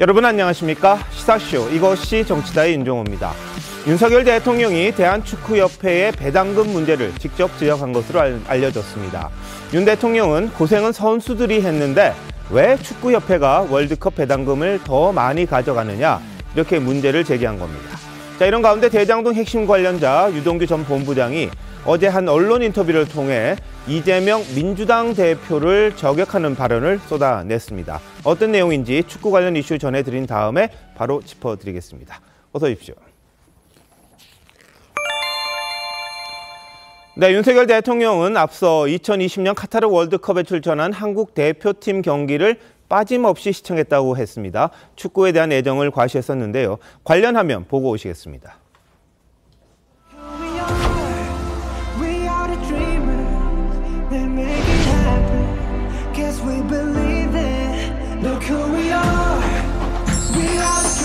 여러분 안녕하십니까? 시사쇼 이것이 정치다의 윤종호입니다. 윤석열 대통령이 대한축구협회의 배당금 문제를 직접 지적한 것으로 알려졌습니다. 윤 대통령은 고생은 선수들이 했는데 왜 축구협회가 월드컵 배당금을 더 많이 가져가느냐 이렇게 문제를 제기한 겁니다. 자, 이런 가운데 대장동 핵심 관련자 유동규 전 본부장이 어제 한 언론 인터뷰를 통해 이재명 민주당 대표를 저격하는 발언을 쏟아냈습니다. 어떤 내용인지 축구 관련 이슈 전해드린 다음에 바로 짚어드리겠습니다. 어서 오십시오. 네, 윤석열 대통령은 앞서 2020년 카타르 월드컵에 출전한 한국 대표팀 경기를 빠짐없이 시청했다고 했습니다. 축구에 대한 애정을 과시했었는데요. 관련 화면 보고 오시겠습니다.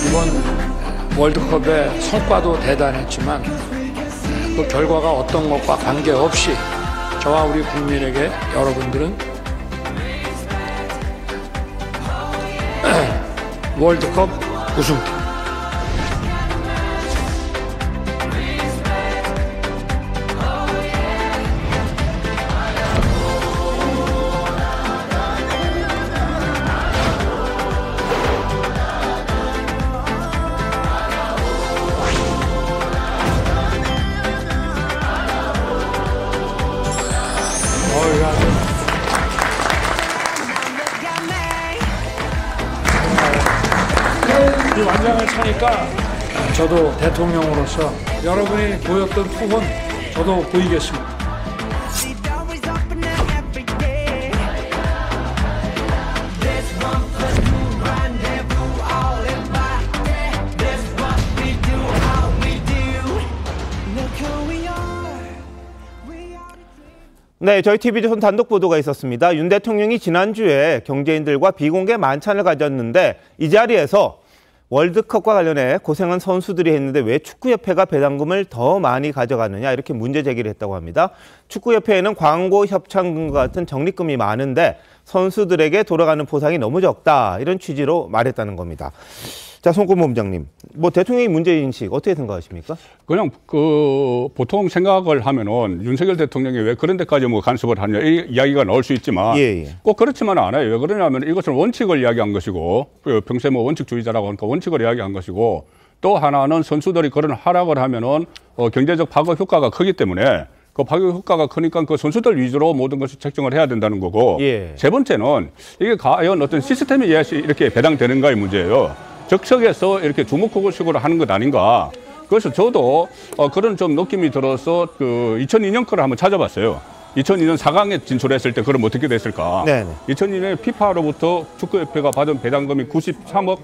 이번 월드컵의 성과도 대단했지만 그 결과가 어떤 것과 관계없이 저와 우리 국민에게 여러분들은 월드컵 우승팀 이 완장을 차니까 저도 대통령으로서 여러분이 보였던 투혼 저도 보이겠습니다. 네, 저희 TV조선 단독 보도가 있었습니다. 윤 대통령이 지난주에 경제인들과 비공개 만찬을 가졌는데 이 자리에서 월드컵과 관련해 고생한 선수들이 했는데 왜 축구협회가 배당금을 더 많이 가져가느냐 이렇게 문제 제기를 했다고 합니다. 축구협회에는 광고 협찬금과 같은 적립금이 많은데 선수들에게 돌아가는 보상이 너무 적다 이런 취지로 말했다는 겁니다. 자, 손권 본부장님, 뭐 대통령의 문제인식 어떻게 생각하십니까? 그냥 보통 생각을 하면은 윤석열 대통령이 왜 그런 데까지 뭐 간섭을 하냐 이 이야기가 나올 수 있지만 꼭 그렇지만은 않아요. 왜 그러냐면 이것은 원칙을 이야기한 것이고 평소에 뭐 원칙주의자라고 하니까 원칙을 이야기한 것이고 또 하나는 선수들이 그런 하락을 하면은 경제적 파급 효과가 크기 때문에 그 파급 효과가 크니까 그 선수들 위주로 모든 것을 책정을 해야 된다는 거고 세 번째는 이게 과연 어떤 시스템에 의해서 이렇게 배당되는가의 문제예요. 적석에서 이렇게 주먹구구식으로 하는 것 아닌가. 그래서 저도 그런 좀 느낌이 들어서 그 2002년 거를 한번 찾아봤어요. 2002년 4강에 진출했을 때 그럼 어떻게 됐을까. 네네. 2002년에 피파로부터 축구협회가 받은 배당금이 93억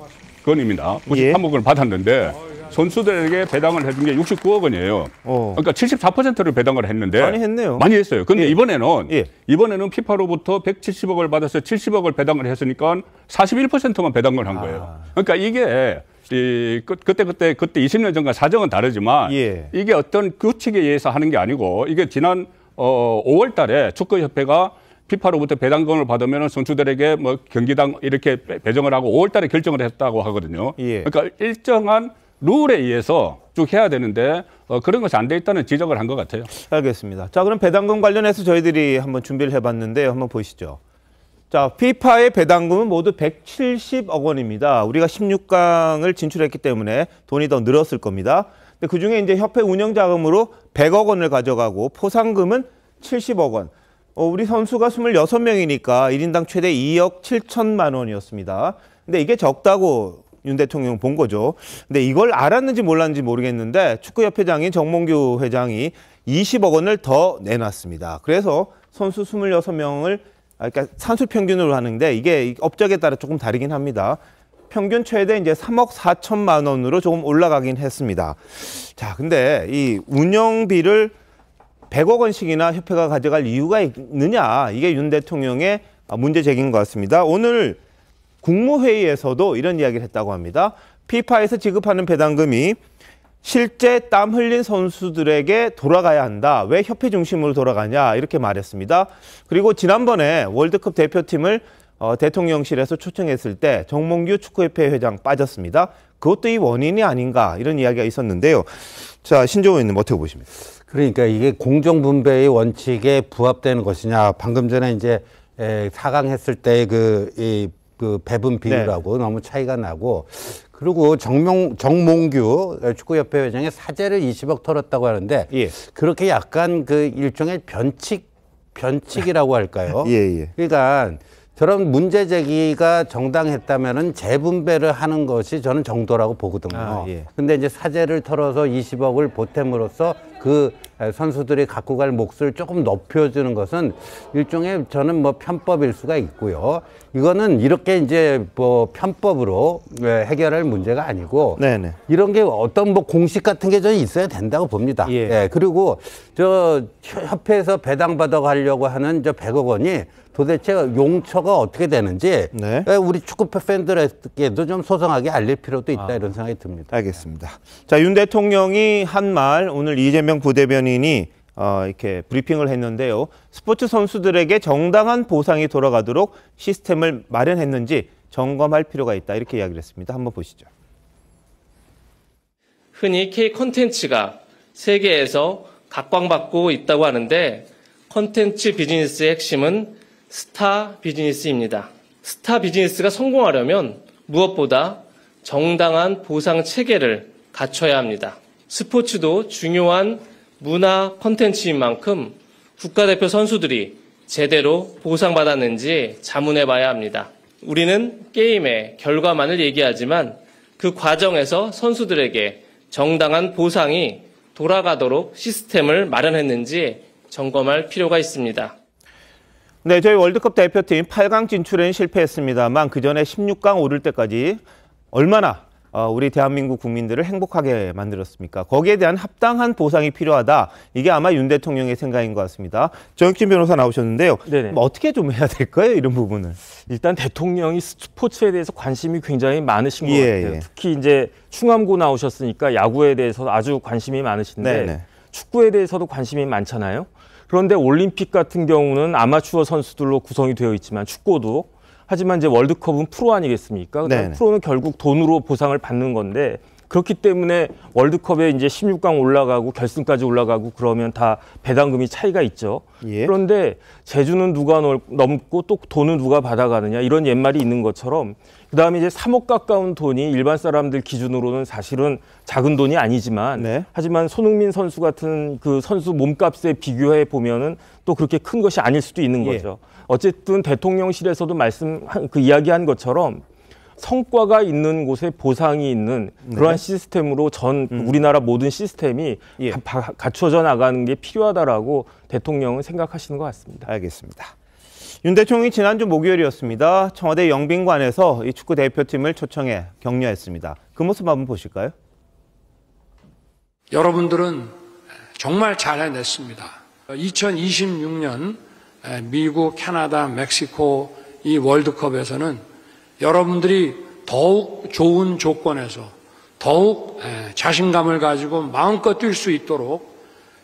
원입니다. 93억 원을 받았는데 선수들에게 배당을 해준 게 69억 원이에요. 그러니까 74%를 배당을 했는데 많이 했네요. 많이 했어요. 근데 이번에는 피파로부터 170억을 받아서 70억을 배당을 했으니까 41%만 배당을 한 거예요. 그러니까 이게 그때 20년 전과 사정은 다르지만 이게 어떤 규칙에 의해서 하는 게 아니고 이게 지난 5월 달에 축구협회가 피파로부터 배당금을 받으면 선수들에게 뭐 경기당 이렇게 배정을 하고 5월 달에 결정을 했다고 하거든요. 그러니까 일정한 룰에 의해서 쭉 해야 되는데 그런 것이 안 돼 있다는 지적을 한 것 같아요. 알겠습니다. 자, 그럼 배당금 관련해서 저희들이 한번 준비를 해봤는데요. 한번 보시죠. 자, 피파의 배당금은 모두 170억 원입니다. 우리가 16강을 진출했기 때문에 돈이 더 늘었을 겁니다. 근데 그중에 이제 협회 운영 자금으로 100억 원을 가져가고 포상금은 70억 원. 우리 선수가 26명이니까 1인당 최대 2억 7천만 원이었습니다. 근데 이게 적다고 윤 대통령 본 거죠. 근데 이걸 알았는지 몰랐는지 모르겠는데 축구협회장인 정몽규 회장이 20억 원을 더 내놨습니다. 그래서 선수 26명을 그러니까 산술 평균으로 하는데 이게 업적에 따라 조금 다르긴 합니다. 평균 최대 이제 3억 4천만 원으로 조금 올라가긴 했습니다. 자, 근데 이 운영비를 100억 원씩이나 협회가 가져갈 이유가 있느냐. 이게 윤 대통령의 문제 제기인 것 같습니다. 오늘 국무회의에서도 이런 이야기를 했다고 합니다. 피파에서 지급하는 배당금이 실제 땀 흘린 선수들에게 돌아가야 한다. 왜 협회 중심으로 돌아가냐 이렇게 말했습니다. 그리고 지난번에 월드컵 대표팀을 대통령실에서 초청했을 때 정몽규 축구협회 회장 빠졌습니다. 그것도 이 원인이 아닌가 이런 이야기가 있었는데요. 자, 신종호 의원님 어떻게 보십니까? 그러니까 이게 공정분배의 원칙에 부합되는 것이냐. 방금 전에 이제 4강 했을 때 그 배분 비율하고 네. 너무 차이가 나고 그리고 정몽규 축구협회 회장의 사재를 20억 털었다고 하는데 예. 그렇게 약간 그 일종의 변칙이라고 할까요? 예. 그러니까 저런 문제 제기가 정당했다면은 재분배를 하는 것이 저는 정도라고 보거든요. 예. 근데 이제 사재를 털어서 20억을 보탬으로써 그 선수들이 갖고 갈 몫을 조금 높여주는 것은 일종의 저는 뭐 편법일 수가 있고요. 이거는 이렇게 이제 뭐 편법으로 해결할 문제가 아니고 네네. 이런 게 어떤 뭐 공식 같은 게 저는 있어야 된다고 봅니다. 예. 예. 그리고 저 협회에서 배당받아 가려고 하는 저 100억 원이 도대체 용처가 어떻게 되는지 네. 우리 축구 팬들에게도 좀 소상하게 알릴 필요도 있다 이런 생각이 듭니다. 알겠습니다. 자, 윤 대통령이 한 말 오늘 이재명 부대변인이 이렇게 브리핑을 했는데요. 스포츠 선수들에게 정당한 보상이 돌아가도록 시스템을 마련했는지 점검할 필요가 있다 이렇게 이야기를 했습니다. 한번 보시죠. 흔히 K 콘텐츠가 세계에서 각광받고 있다고 하는데 콘텐츠 비즈니스의 핵심은 스타 비즈니스입니다. 스타 비즈니스가 성공하려면 무엇보다 정당한 보상 체계를 갖춰야 합니다. 스포츠도 중요한 문화 콘텐츠인 만큼 국가대표 선수들이 제대로 보상받았는지 자문해 봐야 합니다. 우리는 게임의 결과만을 얘기하지만 그 과정에서 선수들에게 정당한 보상이 돌아가도록 시스템을 마련했는지 점검할 필요가 있습니다. 네, 저희 월드컵 대표팀 8강 진출에는 실패했습니다만 그 전에 16강 오를 때까지 얼마나 우리 대한민국 국민들을 행복하게 만들었습니까? 거기에 대한 합당한 보상이 필요하다. 이게 아마 윤 대통령의 생각인 것 같습니다. 정혁진 변호사 나오셨는데요. 뭐 어떻게 좀 해야 될까요? 이런 부분을. 일단 대통령이 스포츠에 대해서 관심이 굉장히 많으신 것 같아요. 특히 이제 충암고 나오셨으니까 야구에 대해서 아주 관심이 많으신데 네네. 축구에 대해서도 관심이 많잖아요. 그런데 올림픽 같은 경우는 아마추어 선수들로 구성이 되어 있지만 축구도 하지만 이제 월드컵은 프로 아니겠습니까? 프로는 결국 돈으로 보상을 받는 건데 그렇기 때문에 월드컵에 이제 16강 올라가고 결승까지 올라가고 그러면 다 배당금이 차이가 있죠. 예. 그런데 제주는 누가 넘고 또 돈은 누가 받아가느냐 이런 옛말이 있는 것처럼 그다음에 이제 3억 가까운 돈이 일반 사람들 기준으로는 사실은 작은 돈이 아니지만 네. 하지만 손흥민 선수 같은 그 선수 몸값에 비교해 보면은 또 그렇게 큰 것이 아닐 수도 있는 거죠. 예. 어쨌든 대통령실에서도 이야기한 것처럼 성과가 있는 곳에 보상이 있는 그러한 시스템으로 우리나라 모든 시스템이 갖춰져 나가는 게 필요하다라고 대통령은 생각하시는 것 같습니다. 알겠습니다. 윤 대통령이 지난주 목요일이었습니다. 청와대 영빈관에서 이 축구 대표팀을 초청해 격려했습니다. 그 모습 한번 보실까요? 여러분들은 정말 잘 해냈습니다. 2026년 미국, 캐나다, 멕시코 이 월드컵에서는 여러분들이 더욱 좋은 조건에서 더욱 자신감을 가지고 마음껏 뛸 수 있도록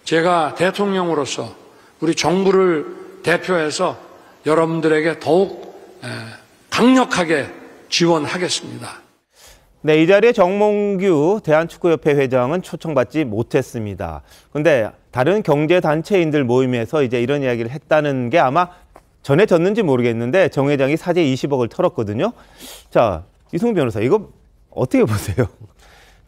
제가 대통령으로서 우리 정부를 대표해서 여러분들에게 더욱 강력하게 지원하겠습니다. 네, 이 자리에 정몽규 대한축구협회 회장은 초청받지 못했습니다. 그런데 다른 경제단체인들 모임에서 이제 이런 이야기를 했다는 게 아마 전해졌는지 모르겠는데 정 회장이 사재 20억을 털었거든요. 자, 이승훈 변호사, 이거 어떻게 보세요?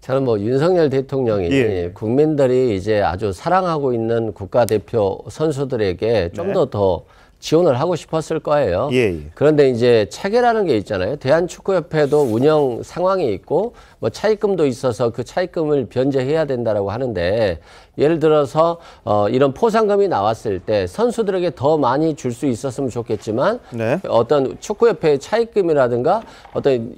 저는 뭐 윤석열 대통령이 국민들이 이제 아주 사랑하고 있는 국가대표 선수들에게 좀 더 지원을 하고 싶었을 거예요. 그런데 이제 체계라는 게 있잖아요. 대한축구협회도 운영 상황이 있고 뭐 차입금도 있어서 그 차입금을 변제해야 된다라고 하는데 예를 들어서 이런 포상금이 나왔을 때 선수들에게 더 많이 줄 수 있었으면 좋겠지만 어떤 축구협회의 차입금이라든가 어떤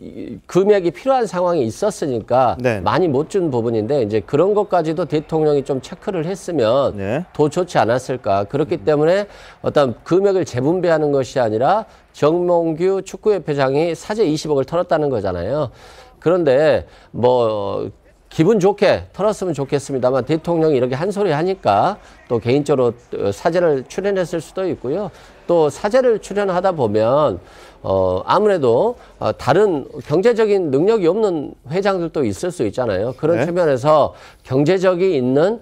금액이 필요한 상황이 있었으니까 많이 못 준 부분인데 이제 그런 것까지도 대통령이 좀 체크를 했으면 더 좋지 않았을까. 그렇기 때문에 어떤 금액을 재분배하는 것이 아니라 정몽규 축구협회장이 사재 20억을 털었다는 거잖아요. 그런데 뭐 기분 좋게 털었으면 좋겠습니다만 대통령이 이렇게 한 소리 하니까 또 개인적으로 사제를 출연했을 수도 있고요. 또 사제를 출연하다 보면 아무래도 다른 경제적인 능력이 없는 회장들도 있을 수 있잖아요. 그런 네. 측면에서 경제적이 있는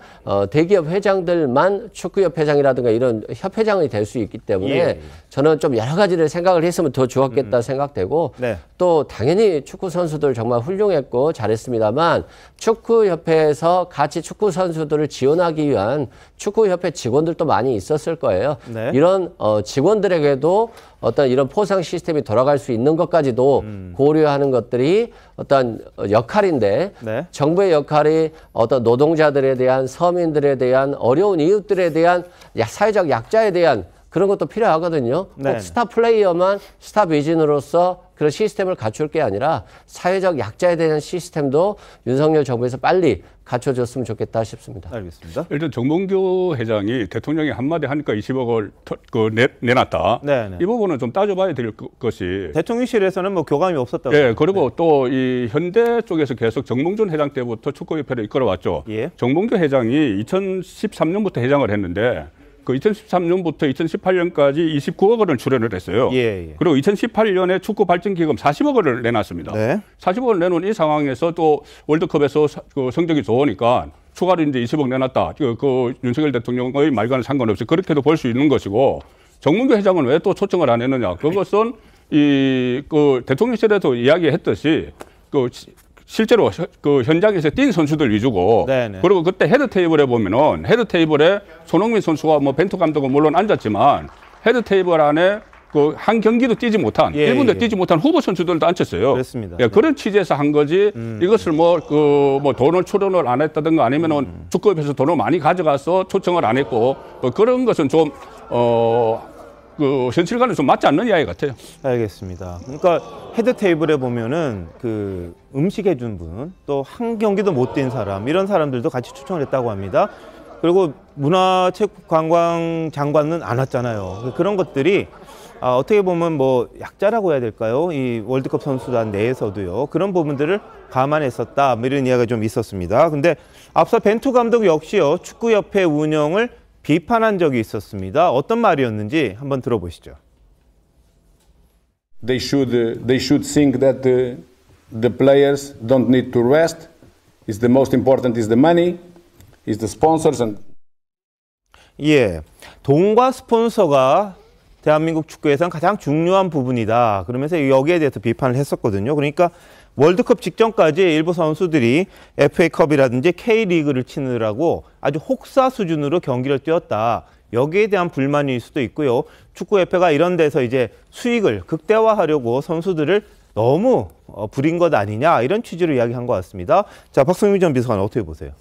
대기업 회장들만 축구협 회장이라든가 이런 협회장이 될 수 있기 때문에 저는 좀 여러 가지를 생각을 했으면 더 좋았겠다 생각되고 네. 또 당연히 축구 선수들 정말 훌륭했고 잘했습니다만 축구협회에서 같이 축구 선수들을 지원하기 위한 축구협회 직원들도 많이 있었을 거예요. 네. 이런 직원들에게도 어떤 이런 포상 시스템이 돌아갈 수 있는 것까지도 고려하는 것들이 어떤 역할인데 네. 정부의 역할이 어떤 노동자들에 대한 서민들에 대한 어려운 이웃들에 대한 사회적 약자에 대한 그런 것도 필요하거든요. 네. 꼭 스타 플레이어만 스타 비전으로서 그런 시스템을 갖출 게 아니라 사회적 약자에 대한 시스템도 윤석열 정부에서 빨리 갖춰줬으면 좋겠다 싶습니다. 알겠습니다. 일단 정몽규 회장이 대통령이 한마디 하니까 20억을 내놨다. 네네. 이 부분은 좀 따져봐야 될 것이 대통령실에서는 뭐 교감이 없었다고. 예, 그리고 또 이 현대 쪽에서 계속 정몽준 회장 때부터 축구협회를 이끌어왔죠. 예. 정몽규 회장이 2013년부터 회장을 했는데 그 2013년부터 2018년까지 29억 원을 출연을 했어요. 예. 그리고 2018년에 축구 발전 기금 40억 원을 내놨습니다. 네. 40억 원을 내놓은 이 상황에서 또 월드컵에서 그 성적이 좋으니까 추가로 이제 20억 내놨다. 그 윤석열 대통령의 말과는 상관없이 그렇게도 볼 수 있는 것이고 정몽규 회장은 왜 또 초청을 안 했느냐? 그것은 그 대통령실에도 이야기했듯이 실제로 그 현장에서 뛴 선수들 위주고 네네. 그리고 그때 헤드 테이블에 보면은 헤드 테이블에 손흥민 선수와 뭐 벤투 감독은 물론 앉았지만 헤드 테이블 안에 그 한 경기도 뛰지 못한 1분도 뛰지 못한 후보 선수들도 앉혔어요. 그렇습니다. 예, 그런 취지에서 한 거지 이것을 뭐 돈을 출연을 안 했다든가 아니면은 축구협에서 돈을 많이 가져가서 초청을 안 했고 뭐 그런 것은 좀 그 현실과는 좀 맞지 않는 이야기 같아요. 알겠습니다. 그러니까 헤드 테이블에 보면은 그 음식 해준 분, 또 한 경기도 못 뛴 사람, 이런 사람들도 같이 초청을 했다고 합니다. 그리고 문화체육관광 장관은 안 왔잖아요. 그런 것들이 어떻게 보면 뭐 약자라고 해야 될까요? 이 월드컵 선수단 내에서도요. 그런 부분들을 감안했었다. 뭐 이런 이야기가 좀 있었습니다. 근데 앞서 벤투 감독 역시요. 축구협회 운영을 비판한 적이 있었습니다. 어떤 말이었는지 한번 들어보시죠. They should think that the players don't need to rest. Is the most important is the money, is the sponsors and. 예, 돈과 스폰서가 대한민국 축구에서는 가장 중요한 부분이다. 그러면서 여기에 대해서 비판을 했었거든요. 그러니까 월드컵 직전까지 일부 선수들이 FA컵이라든지 K리그를 치느라고 아주 혹사 수준으로 경기를 뛰었다. 여기에 대한 불만일 수도 있고요. 축구협회가 이런 데서 이제 수익을 극대화하려고 선수들을 너무 부린 것 아니냐 이런 취지로 이야기한 것 같습니다. 자, 박성민 전 비서관 어떻게 보세요?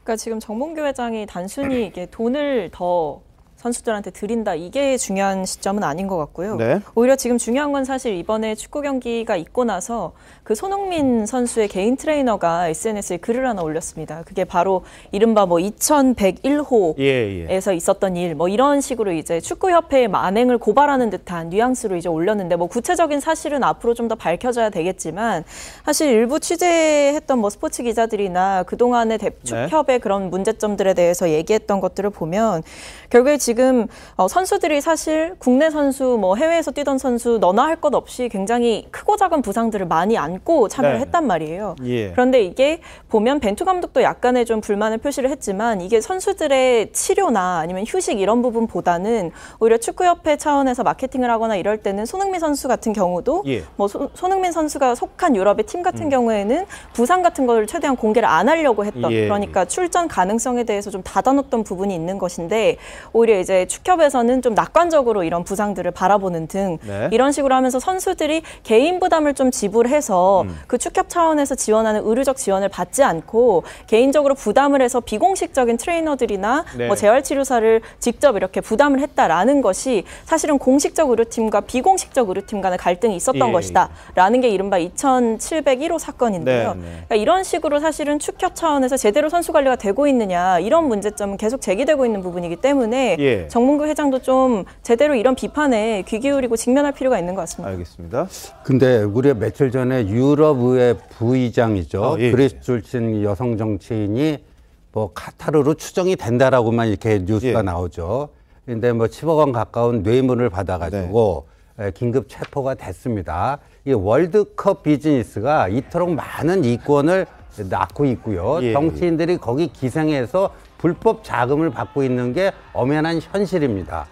그러니까 지금 정몽규 회장이 단순히 이게 돈을 더 선수들한테 드린다 이게 중요한 시점은 아닌 것 같고요. 네. 오히려 지금 중요한 건 사실 이번에 축구 경기가 있고 나서 그 손흥민 선수의 개인 트레이너가 SNS에 글을 하나 올렸습니다. 그게 바로 이른바 뭐 2101호에서 있었던 일 뭐 이런 식으로 이제 축구협회의 만행을 고발하는 듯한 뉘앙스로 이제 올렸는데 뭐 구체적인 사실은 앞으로 좀 더 밝혀져야 되겠지만 사실 일부 취재했던 뭐 스포츠 기자들이나 그동안의 축협의 그런 문제점들에 대해서 얘기했던 것들을 보면 결국에 지금 선수들이 사실 국내 선수 뭐 해외에서 뛰던 선수 너나 할 것 없이 굉장히 크고 작은 부상들을 많이 안고 참여를 했단 말이에요. 그런데 이게 보면 벤투 감독도 약간의 좀 불만을 표시를 했지만 이게 선수들의 치료나 아니면 휴식 이런 부분보다는 오히려 축구협회 차원에서 마케팅을 하거나 이럴 때는 손흥민 선수 같은 경우도 뭐 손흥민 선수가 속한 유럽의 팀 같은 경우에는 부상 같은 걸 최대한 공개를 안 하려고 했던 그러니까 출전 가능성에 대해서 좀 닫아놓던 부분이 있는 것인데 오히려 이제 축협에서는 좀 낙관적으로 이런 부상들을 바라보는 등 이런 식으로 하면서 선수들이 개인 부담을 좀 지불해서 그 축협 차원에서 지원하는 의료적 지원을 받지 않고 개인적으로 부담을 해서 비공식적인 트레이너들이나 뭐 재활치료사를 직접 이렇게 부담을 했다라는 것이 사실은 공식적 의료팀과 비공식적 의료팀 간의 갈등이 있었던 것이다라는 게 이른바 2701호 사건인데요. 그러니까 이런 식으로 사실은 축협 차원에서 제대로 선수 관리가 되고 있느냐 이런 문제점은 계속 제기되고 있는 부분이기 때문에 정몽규 회장도 좀 제대로 이런 비판에 귀 기울이고 직면할 필요가 있는 것 같습니다. 알겠습니다. 근데 우리가 며칠 전에 유럽의회 부의장이죠. 그리스 출신 여성 정치인이 뭐 카타르로 추정이 된다라고만 이렇게 뉴스가 나오죠. 근데 뭐 10억 원 가까운 뇌물을 받아가지고 긴급 체포가 됐습니다. 이 월드컵 비즈니스가 이토록 많은 이권을 낳고 있고요. 정치인들이 거기 기생해서 불법 자금을 받고 있는 게 엄연한 현실입니다.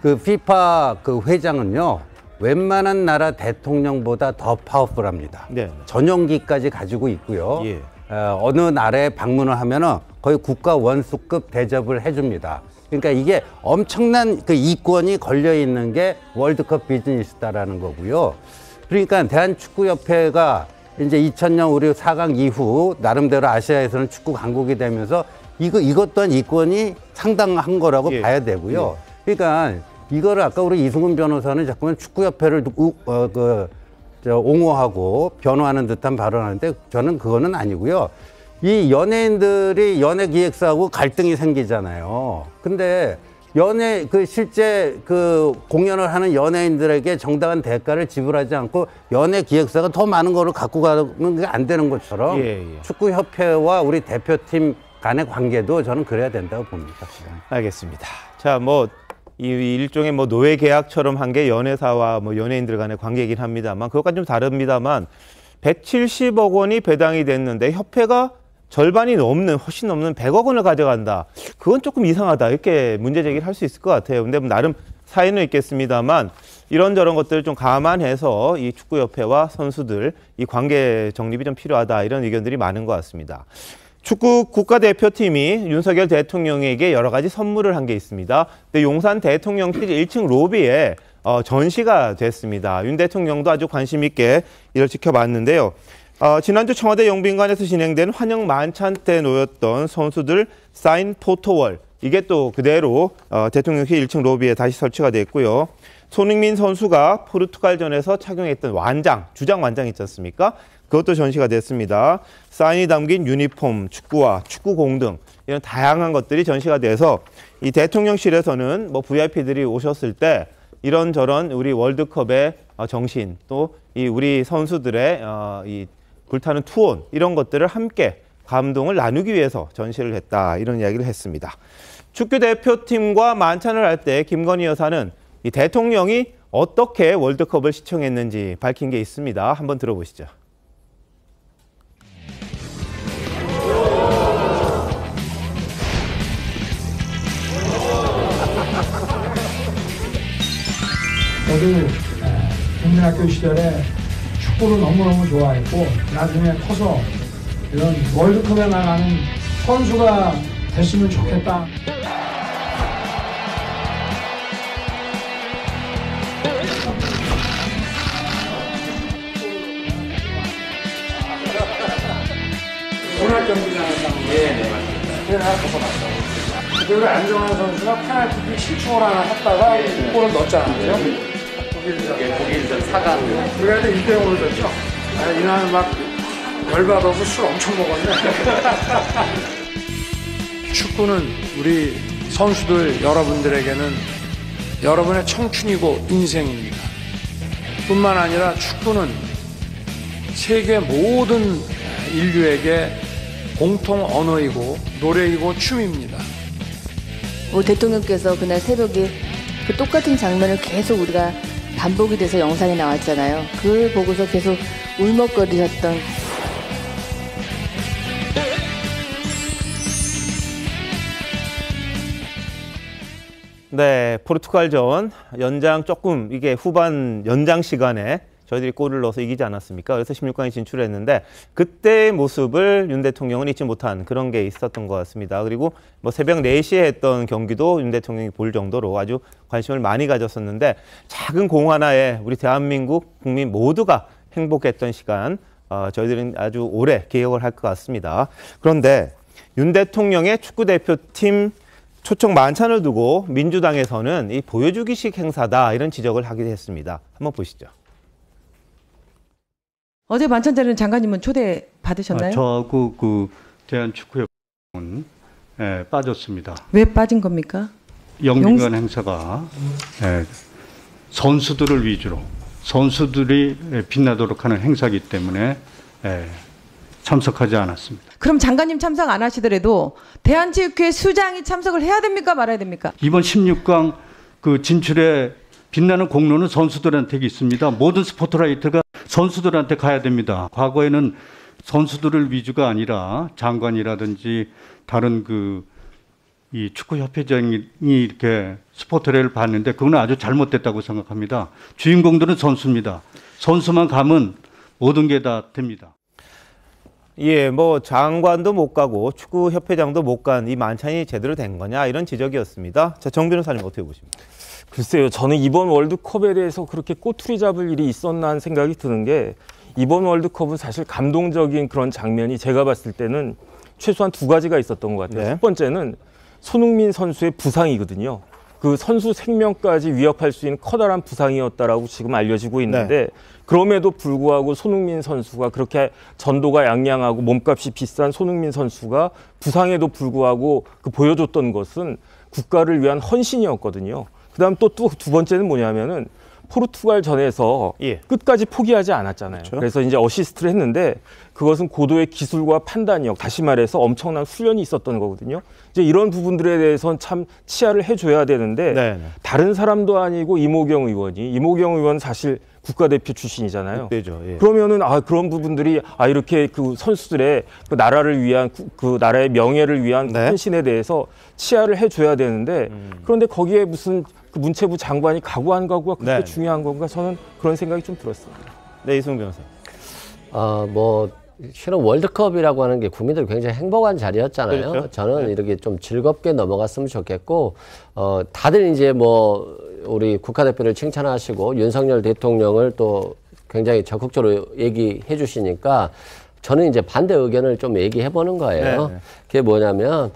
그 FIFA 그 회장은요, 웬만한 나라 대통령보다 더 파워풀합니다. 전용기까지 가지고 있고요. 어느 나라에 방문을 하면은 거의 국가 원수급 대접을 해줍니다. 그러니까 이게 엄청난 그 이권이 걸려 있는 게 월드컵 비즈니스다라는 거고요. 그러니까 대한축구협회가 이제 2000년 우리 4강 이후 나름대로 아시아에서는 축구 강국이 되면서 이것 또한 이권이 상당한 거라고 봐야 되고요. 그러니까 이거를 아까 우리 이승훈 변호사는 자꾸만 축구협회를 옹호하고 변호하는 듯한 발언하는데 저는 그거는 아니고요. 이 연예인들이 연예 기획사하고 갈등이 생기잖아요. 근데 실제 공연을 하는 연예인들에게 정당한 대가를 지불하지 않고 연예 기획사가 더 많은 거를 갖고 가는 게 안 되는 것처럼 축구협회와 우리 대표팀 간의 관계도 저는 그래야 된다고 봅니다. 알겠습니다. 자, 이 일종의 노예 계약처럼 한 게 연예사와 연예인들 간의 관계이긴 합니다만 그것과는 좀 다릅니다만 170억 원이 배당이 됐는데 협회가 절반이 훨씬 넘는 100억 원을 가져간다. 그건 조금 이상하다. 이렇게 문제 제기를 할 수 있을 것 같아요. 근데 나름 사연은 있겠습니다만 이런저런 것들을 좀 감안해서 이 축구협회와 선수들 이 관계 정립이 좀 필요하다. 이런 의견들이 많은 것 같습니다. 축구 국가대표팀이 윤석열 대통령에게 여러 가지 선물을 한 게 있습니다. 근데 용산 대통령실 1층 로비에 전시가 됐습니다. 윤 대통령도 아주 관심 있게 이를 지켜봤는데요. 지난주 청와대 영빈관에서 진행된 환영 만찬 때 놓였던 선수들 사인 포토월, 이게 또 그대로 대통령실 1층 로비에 다시 설치가 됐고요. 손흥민 선수가 포르투갈전에서 착용했던 주장 완장 있지 않습니까? 그것도 전시가 됐습니다. 사인이 담긴 유니폼, 축구화, 축구공 등 이런 다양한 것들이 전시가 돼서 이 대통령실에서는 VIP들이 오셨을 때 이런저런 우리 월드컵의 정신, 또 이 우리 선수들의 이 불타는 투혼, 이런 것들을 함께 감동을 나누기 위해서 전시를 했다, 이런 이야기를 했습니다. 축구 대표팀과 만찬을 할 때 김건희 여사는 이 대통령이 어떻게 월드컵을 시청했는지 밝힌 게 있습니다. 한번 들어보시죠. 저도 국민학교 시절에 축구를 너무너무 좋아했고 나중에 커서 이런 월드컵에 나가는 선수가 됐으면 좋겠다. 문학 경기장에서 하나 가서 봤어요. 그리고 안정환 선수가 페널티킥 실축을 하나 했다가 골을 넣었잖아요. 독일전 4강. 우리가 1대0으로 졌죠. 이날 막 열받아서 술 엄청 먹었네. 축구는 우리 선수들 여러분들에게는 여러분의 청춘이고 인생입니다. 뿐만 아니라 축구는 세계 모든 인류에게 공통 언어이고 노래이고 춤입니다. 대통령께서 그날 새벽에 그 똑같은 장면을 계속 우리가 반복이 돼서 영상에 나왔잖아요. 그걸 보고서 계속 울먹거리셨던. 네, 포르투갈전 연장 조금 이게 후반 연장 시간에 저희들이 골을 넣어서 이기지 않았습니까? 그래서 16강에 진출했는데 그때의 모습을 윤 대통령은 잊지 못한 그런 게 있었던 것 같습니다. 그리고 새벽 4시에 했던 경기도 윤 대통령이 볼 정도로 아주 관심을 많이 가졌었는데 작은 공 하나에 우리 대한민국 국민 모두가 행복했던 시간 저희들은 아주 오래 기억을 할 것 같습니다. 그런데 윤 대통령의 축구대표팀 초청 만찬을 두고 민주당에서는 이 보여주기식 행사다 이런 지적을 하기도 했습니다. 한번 보시죠. 어제 만찬 자리는 장관님은 초대 받으셨나요? 저하고 그 대한축구협회는 빠졌습니다. 왜 빠진 겁니까? 영빈관 행사가 선수들을 위주로 선수들이 빛나도록 하는 행사이기 때문에 참석하지 않았습니다. 그럼 장관님 참석 안 하시더라도 대한체육회 수장이 참석을 해야 됩니까 말아야 됩니까? 이번 16강 그 진출에 빛나는 공로는 선수들한테 있습니다. 모든 스포트라이트가 선수들한테 가야 됩니다. 과거에는 선수들을 위주가 아니라 장관이라든지 다른 이 축구협회장이 이렇게 스포트레이를 봤는데 그건 아주 잘못됐다고 생각합니다. 주인공들은 선수입니다. 선수만 가면 모든 게 다 됩니다. 예, 뭐 장관도 못 가고 축구협회장도 못 간 이 만찬이 제대로 된 거냐 이런 지적이었습니다. 자, 정 변호사님 어떻게 보십니까? 글쎄요, 저는 이번 월드컵에 대해서 그렇게 꼬투리 잡을 일이 있었나 하는 생각이 드는 게 이번 월드컵은 사실 감동적인 그런 장면이 제가 봤을 때는 최소한 두 가지가 있었던 것 같아요. 첫 번째는 손흥민 선수의 부상이거든요. 그 선수 생명까지 위협할 수 있는 커다란 부상이었다라고 지금 알려지고 있는데 그럼에도 불구하고 손흥민 선수가 그렇게 전도가 양양하고 몸값이 비싼 손흥민 선수가 부상에도 불구하고 보여줬던 것은 국가를 위한 헌신이었거든요. 그다음 또 두 번째는 뭐냐면은 포르투갈 전에서 끝까지 포기하지 않았잖아요. 그렇죠? 그래서 이제 어시스트를 했는데 그것은 고도의 기술과 판단력, 다시 말해서 엄청난 훈련이 있었던 거거든요. 이제 이런 부분들에 대해서는 참 치아를 해줘야 되는데 다른 사람도 아니고 이모경 의원 사실 국가대표 출신이잖아요. 그러면은 그런 부분들이 이렇게 그 선수들의 그 나라를 위한 그 나라의 명예를 위한 헌신에 대해서 치아를 해줘야 되는데 그런데 거기에 무슨 그 문체부 장관이 가고 안 가고가 그렇게 중요한 건가 저는 그런 생각이 좀 들었습니다. 네, 이승훈 변호사. 실은 월드컵이라고 하는 게 국민들 굉장히 행복한 자리였잖아요. 그렇죠? 저는 이렇게 좀 즐겁게 넘어갔으면 좋겠고, 다들 이제 우리 국가대표를 칭찬하시고 윤석열 대통령을 또 굉장히 적극적으로 얘기해 주시니까 저는 이제 반대 의견을 좀 얘기해 보는 거예요. 그게 뭐냐면,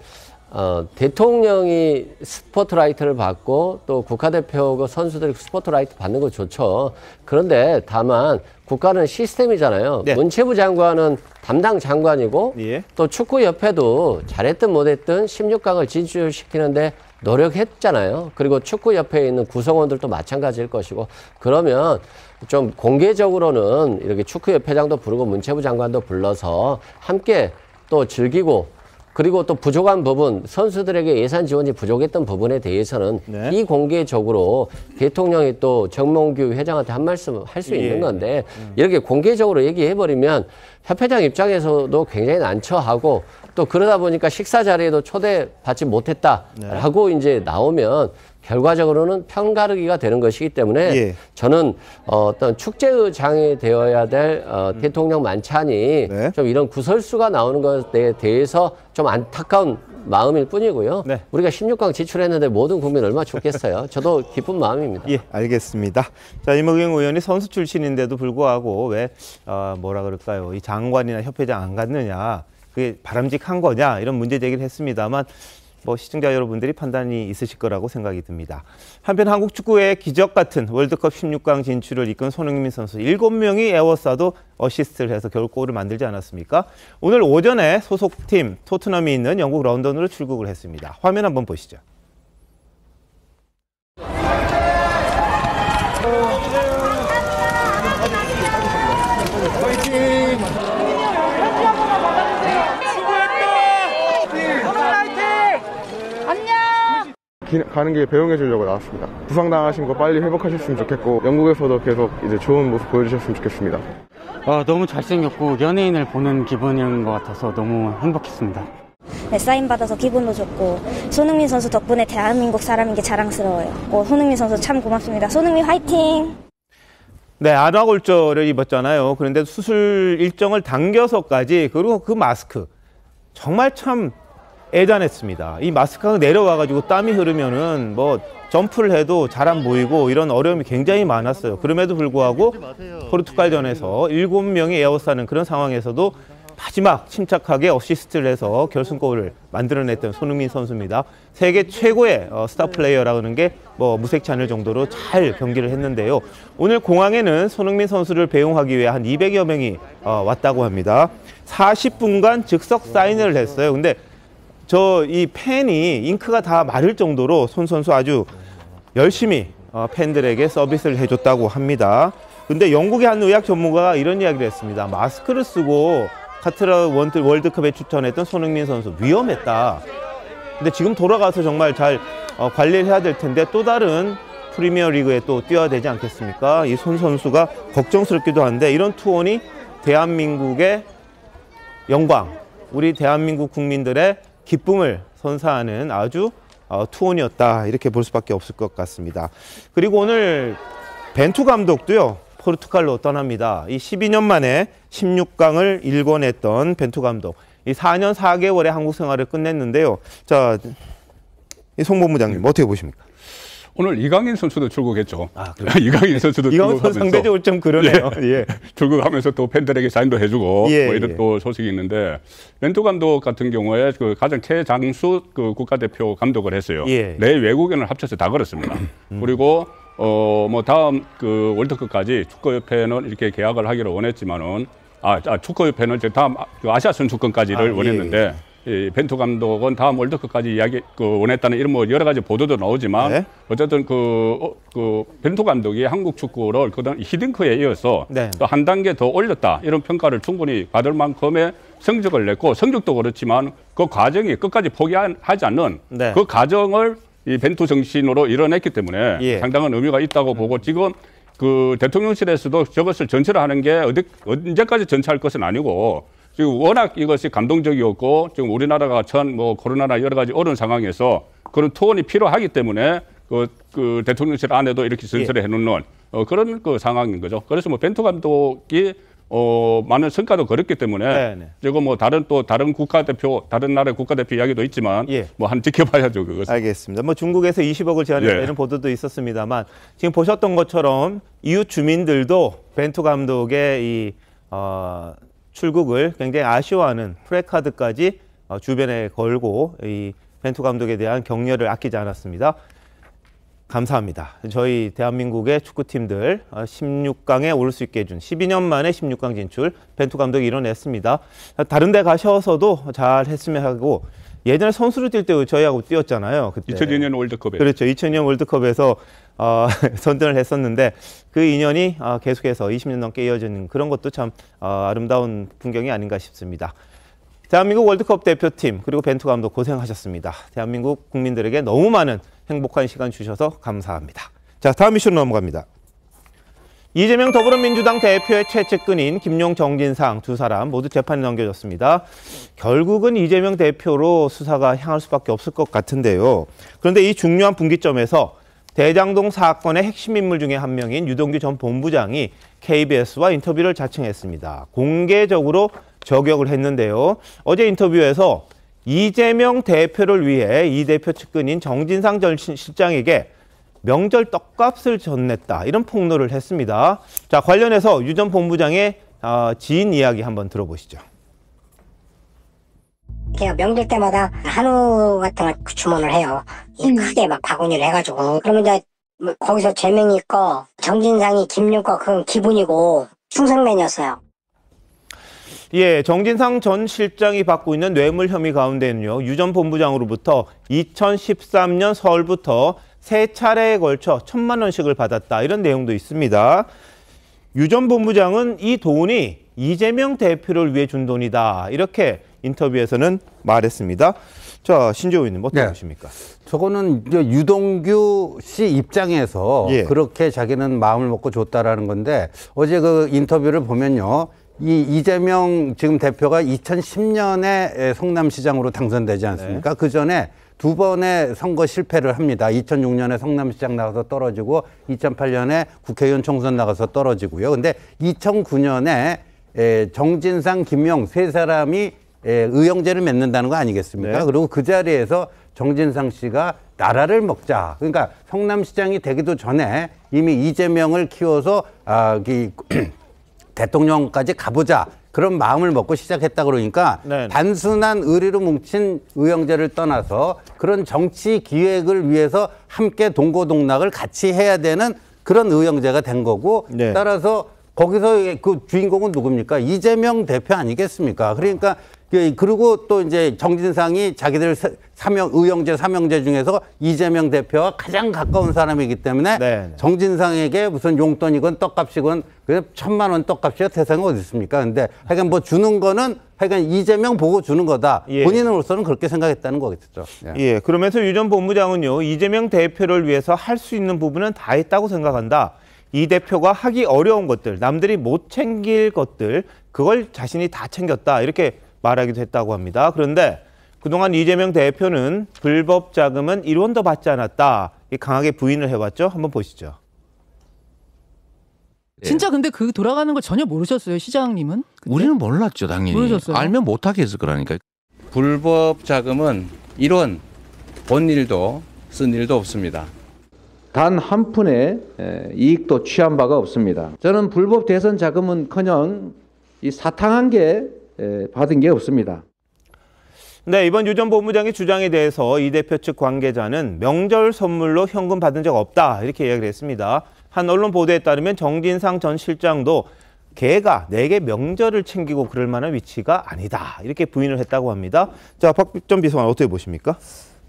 대통령이 스포트라이트를 받고 또 국가대표고 선수들이 스포트라이트 받는 거 좋죠. 그런데 다만 국가는 시스템이잖아요. 문체부 장관은 담당 장관이고 또 축구협회도 잘했든 못했든 16강을 진출시키는데 노력했잖아요. 그리고 축구협회에 있는 구성원들도 마찬가지일 것이고 그러면 좀 공개적으로는 이렇게 축구협회장도 부르고 문체부 장관도 불러서 함께 또 즐기고 그리고 또 부족한 부분, 선수들에게 예산 지원이 부족했던 부분에 대해서는 비공개적으로 대통령이 또 정몽규 회장한테 한 말씀 할 수 있는 건데 이렇게 공개적으로 얘기해버리면 협회장 입장에서도 굉장히 난처하고 또 그러다 보니까 식사 자리에도 초대받지 못했다라고 이제 나오면 결과적으로는 편가르기가 되는 것이기 때문에 저는 어떤 축제의장이 되어야 될 대통령 만찬이 좀 이런 구설수가 나오는 것에 대해서 좀 안타까운 마음일 뿐이고요. 우리가 16강 진출했는데 모든 국민 얼마나 좋겠어요. 저도 기쁜 마음입니다. 예, 알겠습니다. 자, 이모경 의원이 선수 출신인데도 불구하고 왜 뭐라 그럴까요? 이 장관이나 협회장 안 갔느냐, 그게 바람직한 거냐 이런 문제 제기를 했습니다만 뭐 시청자 여러분들이 판단이 있으실 거라고 생각이 듭니다. 한편 한국 축구의 기적 같은 월드컵 16강 진출을 이끈 손흥민 선수 7명이 에워싸도 어시스트를 해서 결국 골을 만들지 않았습니까? 오늘 오전에 소속팀 토트넘이 있는 영국 런던으로 출국을 했습니다. 화면 한번 보시죠. 가는 게 배웅해 주려고 나왔습니다. 부상당하신 거 빨리 회복하셨으면 좋겠고 영국에서도 계속 이제 좋은 모습 보여주셨으면 좋겠습니다. 너무 잘생겼고 연예인을 보는 기분인 것 같아서 너무 행복했습니다. 네, 사인 받아서 기분도 좋고 손흥민 선수 덕분에 대한민국 사람인 게 자랑스러워요. 손흥민 선수 참 고맙습니다. 손흥민 화이팅! 네, 안아골절을 입었잖아요. 그런데 수술 일정을 당겨서까지 그리고 그 마스크 정말 참 애잔했습니다. 이 마스크가 내려와가지고 땀이 흐르면은 뭐 점프를 해도 잘 안 보이고 이런 어려움이 굉장히 많았어요. 그럼에도 불구하고 포르투갈전에서 7명이 에워싸는 그런 상황에서도 마지막 침착하게 어시스트를 해서 결승골을 만들어냈던 손흥민 선수입니다. 세계 최고의 스타 플레이어라고 하는 게 뭐 무색치 않을 정도로 잘 경기를 했는데요. 오늘 공항에는 손흥민 선수를 배웅하기 위해 한 200여 명이 왔다고 합니다. 40분간 즉석 사인을 했어요. 근데 이 펜이 잉크가 다 마를 정도로 손 선수 아주 열심히 팬들에게 서비스를 해줬다고 합니다. 근데 영국의 한 의학 전문가가 이런 이야기를 했습니다. 마스크를 쓰고 카타르 월드컵에 추천했던 손흥민 선수 위험했다. 근데 지금 돌아가서 정말 잘 관리를 해야 될 텐데 또 다른 프리미어 리그에 또 뛰어야 되지 않겠습니까? 이 손 선수가 걱정스럽기도 한데 이런 투혼이 대한민국의 영광, 우리 대한민국 국민들의 기쁨을 선사하는 아주 투혼이었다 이렇게 볼 수밖에 없을 것 같습니다. 그리고 오늘 벤투 감독도요. 포르투갈로 떠납니다. 이 12년 만에 16강을 일궈냈던 벤투 감독. 이 4년 4개월의 한국 생활을 끝냈는데요. 자, 이 송 본부장님 어떻게 보십니까? 오늘 이강인 선수도 출국했죠. 이강인 선수도 출국하면서 상대적으로 좀 그러네요. 예. 출국하면서 또 팬들에게 사인도 해주고 뭐 이런 또 소식이 있는데 벤투 감독 같은 경우에 그 가장 최장수 그 국가대표 감독을 했어요. 네 외국인을 합쳐서 다 걸었습니다. 그리고 뭐 다음 그 월드컵까지 축구협회는 이렇게 계약을 하기를 원했지만은 축구협회는 이제 다음 아시아 선수권까지를 원했는데 이 벤투 감독은 다음 월드컵까지 원했다는 이런 뭐 여러 가지 보도도 나오지만 어쨌든 그 벤투 감독이 한국 축구를 그다음 히딩크에 이어서 또 한 단계 더 올렸다 이런 평가를 충분히 받을 만큼의 성적을 냈고 성적도 그렇지만 그 과정이 끝까지 포기하지 않는 그 과정을 이 벤투 정신으로 이뤄냈기 때문에 상당한 의미가 있다고 보고 지금 그 대통령실에서도 저것을 전체를 하는 게 언제까지 전체할 것은 아니고 지금 워낙 이것이 감동적이었고 지금 우리나라가 뭐 코로나나 여러 가지 어려운 상황에서 그런 투혼이 필요하기 때문에 그 대통령실 안에도 이렇게 전체를 해놓는 그런 그 상황인 거죠. 그래서 뭐 벤투 감독이 많은 성과도 거렸기 때문에 지금 뭐 다른 국가대표 다른 나라의 국가대표 이야기도 있지만 뭐 한 지켜봐야죠 그것은. 알겠습니다. 뭐 중국에서 20억을 제안했다 이런 보도도 있었습니다만 지금 보셨던 것처럼 이웃 주민들도 벤투 감독의 이 출국을 굉장히 아쉬워하는 프래카드까지 주변에 걸고 이 벤투 감독에 대한 격려를 아끼지 않았습니다. 감사합니다. 저희 대한민국의 축구팀들 16강에 오를 수 있게 해준 12년 만에 16강 진출 벤투 감독이 이뤄냈습니다. 다른 데 가셔서도 잘 했으면 하고 예전에 선수로 뛸 때 저희하고 뛰었잖아요. 그때. 2002년 월드컵에. 그렇죠. 2002년 월드컵에서 선전을 했었는데 그 인연이 계속해서 20년 넘게 이어지는 그런 것도 참 아름다운 풍경이 아닌가 싶습니다. 대한민국 월드컵 대표팀 그리고 벤투 감독 고생하셨습니다. 대한민국 국민들에게 너무 많은 행복한 시간 주셔서 감사합니다. 자, 다음 이슈로 넘어갑니다. 이재명 더불어민주당 대표의 최측근인 김용, 정진상 두 사람 모두 재판에 넘겨졌습니다. 결국은 이재명 대표로 수사가 향할 수밖에 없을 것 같은데요. 그런데 이 중요한 분기점에서 대장동 사건의 핵심 인물 중에 한 명인 유동규 전 본부장이 KBS와 인터뷰를 자청했습니다. 공개적으로 저격을 했는데요. 어제 인터뷰에서 이재명 대표를 위해 이 대표 측근인 정진상 전 실장에게 명절 떡값을 전냈다 이런 폭로를 했습니다. 자, 관련해서 유 전 본부장의 지인 이야기 한번 들어보시죠. 그냥 명절 때마다 한우 같은 걸 주문을 해요. 크게 막 바구니를 해가지고. 그러면 이제 뭐 거기서 제명이 거, 정진상이 김용 거 그건 기분이고 충성맨이었어요. 예, 정진상 전 실장이 받고 있는 뇌물 혐의 가운데는요. 유 전 본부장으로부터 2013년 설부터 3차례에 걸쳐 1,000만 원씩을 받았다. 이런 내용도 있습니다. 유 전 본부장은 이 돈이 이재명 대표를 위해 준 돈이다. 이렇게 인터뷰에서는 말했습니다. 자, 신재호 의원님 어떻게 보십니까? 저거는 이제 유동규 씨 입장에서 그렇게 자기는 마음을 먹고 줬다라는 건데 어제 그 인터뷰를 보면요. 이 이재명 지금 대표가 2010년에 성남시장으로 당선되지 않습니까? 그 전에 2번의 선거 실패를 합니다. 2006년에 성남시장 나가서 떨어지고 2008년에 국회의원 총선 나가서 떨어지고요. 근데 2009년에 정진상, 김용 세 사람이 의형제를 맺는다는 거 아니겠습니까? 그리고 그 자리에서 정진상 씨가 나라를 먹자. 그러니까 성남시장이 되기도 전에 이미 이재명을 키워서 대통령까지 가보자. 그런 마음을 먹고 시작했다 그러니까 단순한 의리로 뭉친 의형제를 떠나서 그런 정치 기획을 위해서 함께 동고동락을 같이 해야 되는 그런 의형제가 된 거고 따라서 거기서 그 주인공은 누굽니까? 이재명 대표 아니겠습니까? 그러니까 그리고 또 이제 정진상이 자기들 의형제 3형제 중에서 이재명 대표와 가장 가까운 사람이기 때문에 네. 정진상에게 무슨 용돈이건 떡값이건 그냥 1,000만 원 떡값이야 세상에 어디 있습니까? 근데 하여간 뭐 주는 거는 하여간 이재명 보고 주는 거다. 예. 본인으로서는 그렇게 생각했다는 거겠죠. 예. 그러면서 유 전 본부장은요. 이재명 대표를 위해서 할 수 있는 부분은 다 했다고 생각한다. 이 대표가 하기 어려운 것들, 남들이 못 챙길 것들, 그걸 자신이 다 챙겼다. 이렇게 말하기도 했다고 합니다. 그런데 그동안 이재명 대표는 불법 자금은 1원도 받지 않았다. 강하게 부인을 해왔죠. 한번 보시죠. 진짜 근데 그 돌아가는 걸 전혀 모르셨어요, 시장님은? 그때? 우리는 몰랐죠, 당연히. 모르셨어요? 알면 못하게 했을 거라니까. 불법 자금은 1원 번 일도 쓴 일도 없습니다. 단 한 푼의 이익도 취한 바가 없습니다. 저는 불법 대선 자금은커녕 이 사탕한 게 받은 게 없습니다. 네, 이번 유 전 본부장의 주장에 대해서 이 대표 측 관계자는 명절 선물로 현금 받은 적 없다 이렇게 이야기를 했습니다. 한 언론 보도에 따르면 정진상 전 실장도 걔가 내게 명절을 챙기고 그럴 만한 위치가 아니다 이렇게 부인을 했다고 합니다. 자, 박전 비서관 어떻게 보십니까?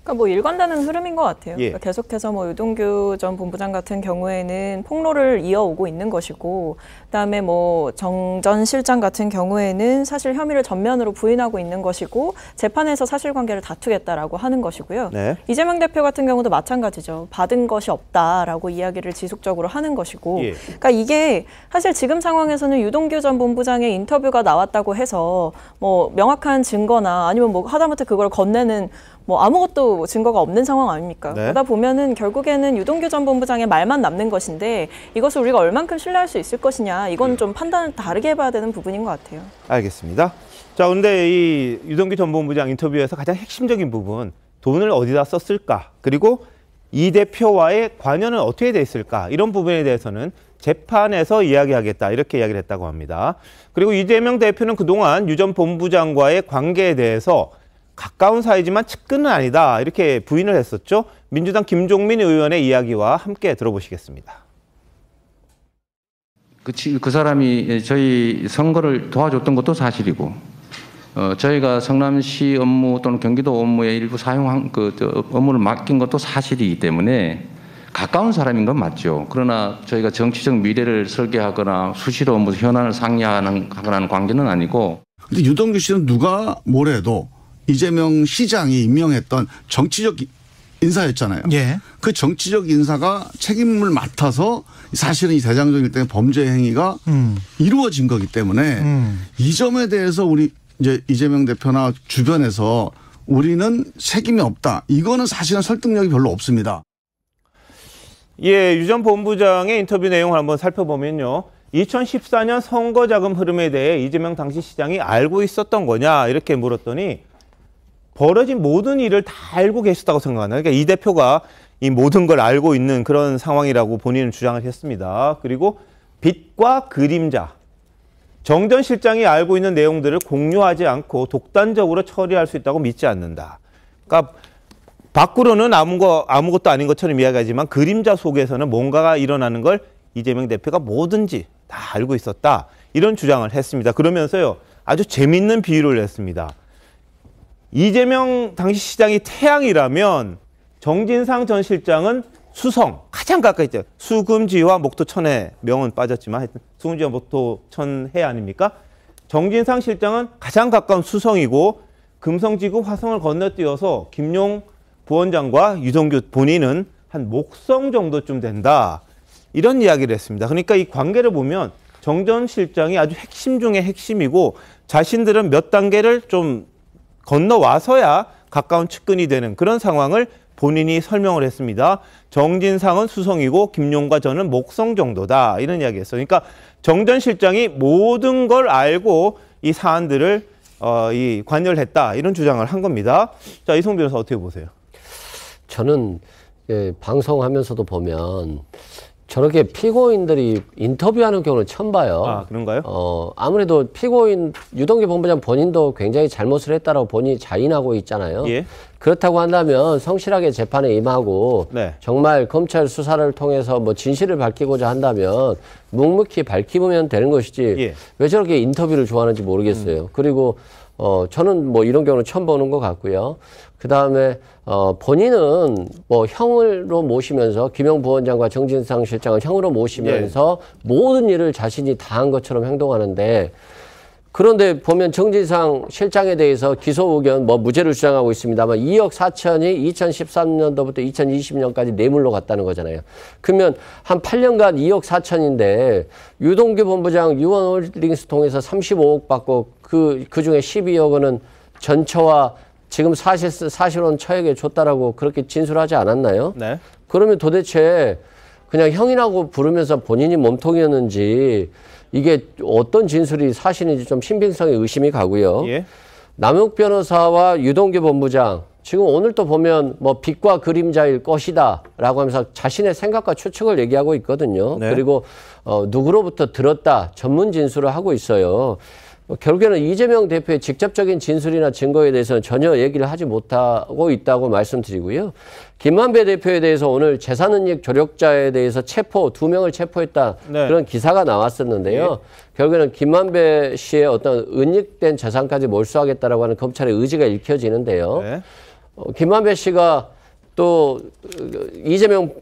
그러니까 뭐 일관되는 흐름인 것 같아요. 예. 그러니까 계속해서 뭐 유동규 전 본부장 같은 경우에는 폭로를 이어오고 있는 것이고, 그다음에 뭐 정 전 실장 같은 경우에는 사실 혐의를 전면으로 부인하고 있는 것이고, 재판에서 사실관계를 다투겠다라고 하는 것이고요. 네. 이재명 대표 같은 경우도 마찬가지죠. 받은 것이 없다라고 이야기를 지속적으로 하는 것이고, 예. 그러니까 이게 사실 지금 상황에서는 유동규 전 본부장의 인터뷰가 나왔다고 해서 뭐 명확한 증거나 아니면 뭐 하다못해 그걸 건네는 뭐 아무것도 증거가 없는 상황 아닙니까? 네. 그러다 보면은 결국에는 유동규 전 본부장의 말만 남는 것인데 이것을 우리가 얼만큼 신뢰할 수 있을 것이냐, 이건 좀 판단을 다르게 해봐야 되는 부분인 것 같아요. 알겠습니다. 자, 그런데 이 유동규 전 본부장 인터뷰에서 가장 핵심적인 부분, 돈을 어디다 썼을까? 그리고 이 대표와의 관여는 어떻게 돼 있을까? 이런 부분에 대해서는 재판에서 이야기하겠다 이렇게 이야기를 했다고 합니다. 그리고 이재명 대표는 그동안 유 전 본부장과의 관계에 대해서 가까운 사이지만 측근은 아니다 이렇게 부인을 했었죠. 민주당 김종민 의원의 이야기와 함께 들어보시겠습니다. 그 사람이 저희 선거를 도와줬던 것도 사실이고, 저희가 성남시 업무 또는 경기도 업무에 일부 사용한 업무를 맡긴 것도 사실이기 때문에 가까운 사람인 건 맞죠. 그러나 저희가 정치적 미래를 설계하거나 수시로 뭐 현안을 상의하는 관계는 아니고. 근데 유동규 씨는 누가 뭐래도 이재명 시장이 임명했던 정치적 인사였잖아요. 예. 그 정치적 인사가 책임을 맡아서 사실은 이 대장동 일당의 범죄 행위가 이루어진 거기 때문에 이 점에 대해서 우리 이제 이재명 대표나 주변에서 우리는 책임이 없다. 이거는 사실은 설득력이 별로 없습니다. 예, 유 전 본부장의 인터뷰 내용을 한번 살펴보면요. 2014년 선거 자금 흐름에 대해 이재명 당시 시장이 알고 있었던 거냐 이렇게 물었더니 벌어진 모든 일을 다 알고 계셨다고 생각하나. 그러니까 이 대표가 이 모든 걸 알고 있는 그런 상황이라고 본인은 주장을 했습니다. 그리고 빛과 그림자. 정 전 실장이 알고 있는 내용들을 공유하지 않고 독단적으로 처리할 수 있다고 믿지 않는다. 그러니까 밖으로는 아무것도 아닌 것처럼 이야기하지만 그림자 속에서는 뭔가가 일어나는 걸 이재명 대표가 뭐든지 다 알고 있었다. 이런 주장을 했습니다. 그러면서요. 아주 재밌는 비유를 했습니다. 이재명 당시 시장이 태양이라면 정진상 전 실장은 수성, 가장 가까이 있죠. 수금지와 목토천해, 명은 빠졌지만 하여튼 수금지와 목토천해 아닙니까? 정진상 실장은 가장 가까운 수성이고 금성지구 화성을 건너뛰어서 김용 부원장과 유동규 본인은 한 목성 정도쯤 된다. 이런 이야기를 했습니다. 그러니까 이 관계를 보면 정 전 실장이 아주 핵심 중에 핵심이고 자신들은 몇 단계를 좀 건너와서야 가까운 측근이 되는 그런 상황을 본인이 설명을 했습니다. 정진상은 수성이고 김용과 저는 목성 정도다. 이런 이야기했어요. 그러니까 정 전 실장이 모든 걸 알고 이 사안들을 관여를 했다. 이런 주장을 한 겁니다. 자, 이송 변호사 어떻게 보세요? 저는 방송하면서도 보면 저렇게 피고인들이 인터뷰하는 경우는 처음 봐요. 아, 그런가요? 아무래도 피고인 유동규 본부장 본인도 굉장히 잘못을 했다라고 본인이 자인하고 있잖아요. 예. 그렇다고 한다면 성실하게 재판에 임하고 네. 정말 검찰 수사를 통해서 뭐 진실을 밝히고자 한다면 묵묵히 밝히면 되는 것이지 예. 왜 저렇게 인터뷰를 좋아하는지 모르겠어요. 그리고 저는 뭐 이런 경우는 처음 보는 것 같고요. 그 다음에 본인은 뭐 형으로 모시면서 김용 부원장과 정진상 실장을 형으로 모시면서 모든 일을 자신이 다 한 것처럼 행동하는데, 그런데 보면 정진상 실장에 대해서 기소 의견 뭐 무죄를 주장하고 있습니다만 2억 4천이 2013년도부터 2020년까지 뇌물로 갔다는 거잖아요. 그러면 한 8년간 2억 4천인데 유동규 본부장 유원홀딩스 통해서 35억 받고 그 중에 12억 원은 전처와 지금 사실은 처에게 줬다라고 그렇게 진술하지 않았나요? 네. 그러면 도대체 그냥 형이라고 부르면서 본인이 몸통이었는지 이게 어떤 진술이 사실인지 좀 신빙성에 의심이 가고요. 예. 남욱 변호사와 유동규 본부장 지금 오늘 또 보면 뭐 빛과 그림자일 것이다 라고 하면서 자신의 생각과 추측을 얘기하고 있거든요. 네. 그리고 누구로부터 들었다 전문 진술을 하고 있어요. 결국에는 이재명 대표의 직접적인 진술이나 증거에 대해서는 전혀 얘기를 하지 못하고 있다고 말씀드리고요. 김만배 대표에 대해서 오늘 재산은닉 조력자에 대해서 2명을 체포했다. 네. 그런 기사가 나왔었는데요. 결국에는 김만배 씨의 어떤 은닉된 재산까지 몰수하겠다라고 하는 검찰의 의지가 읽혀지는데요. 네. 김만배 씨가 또 이재명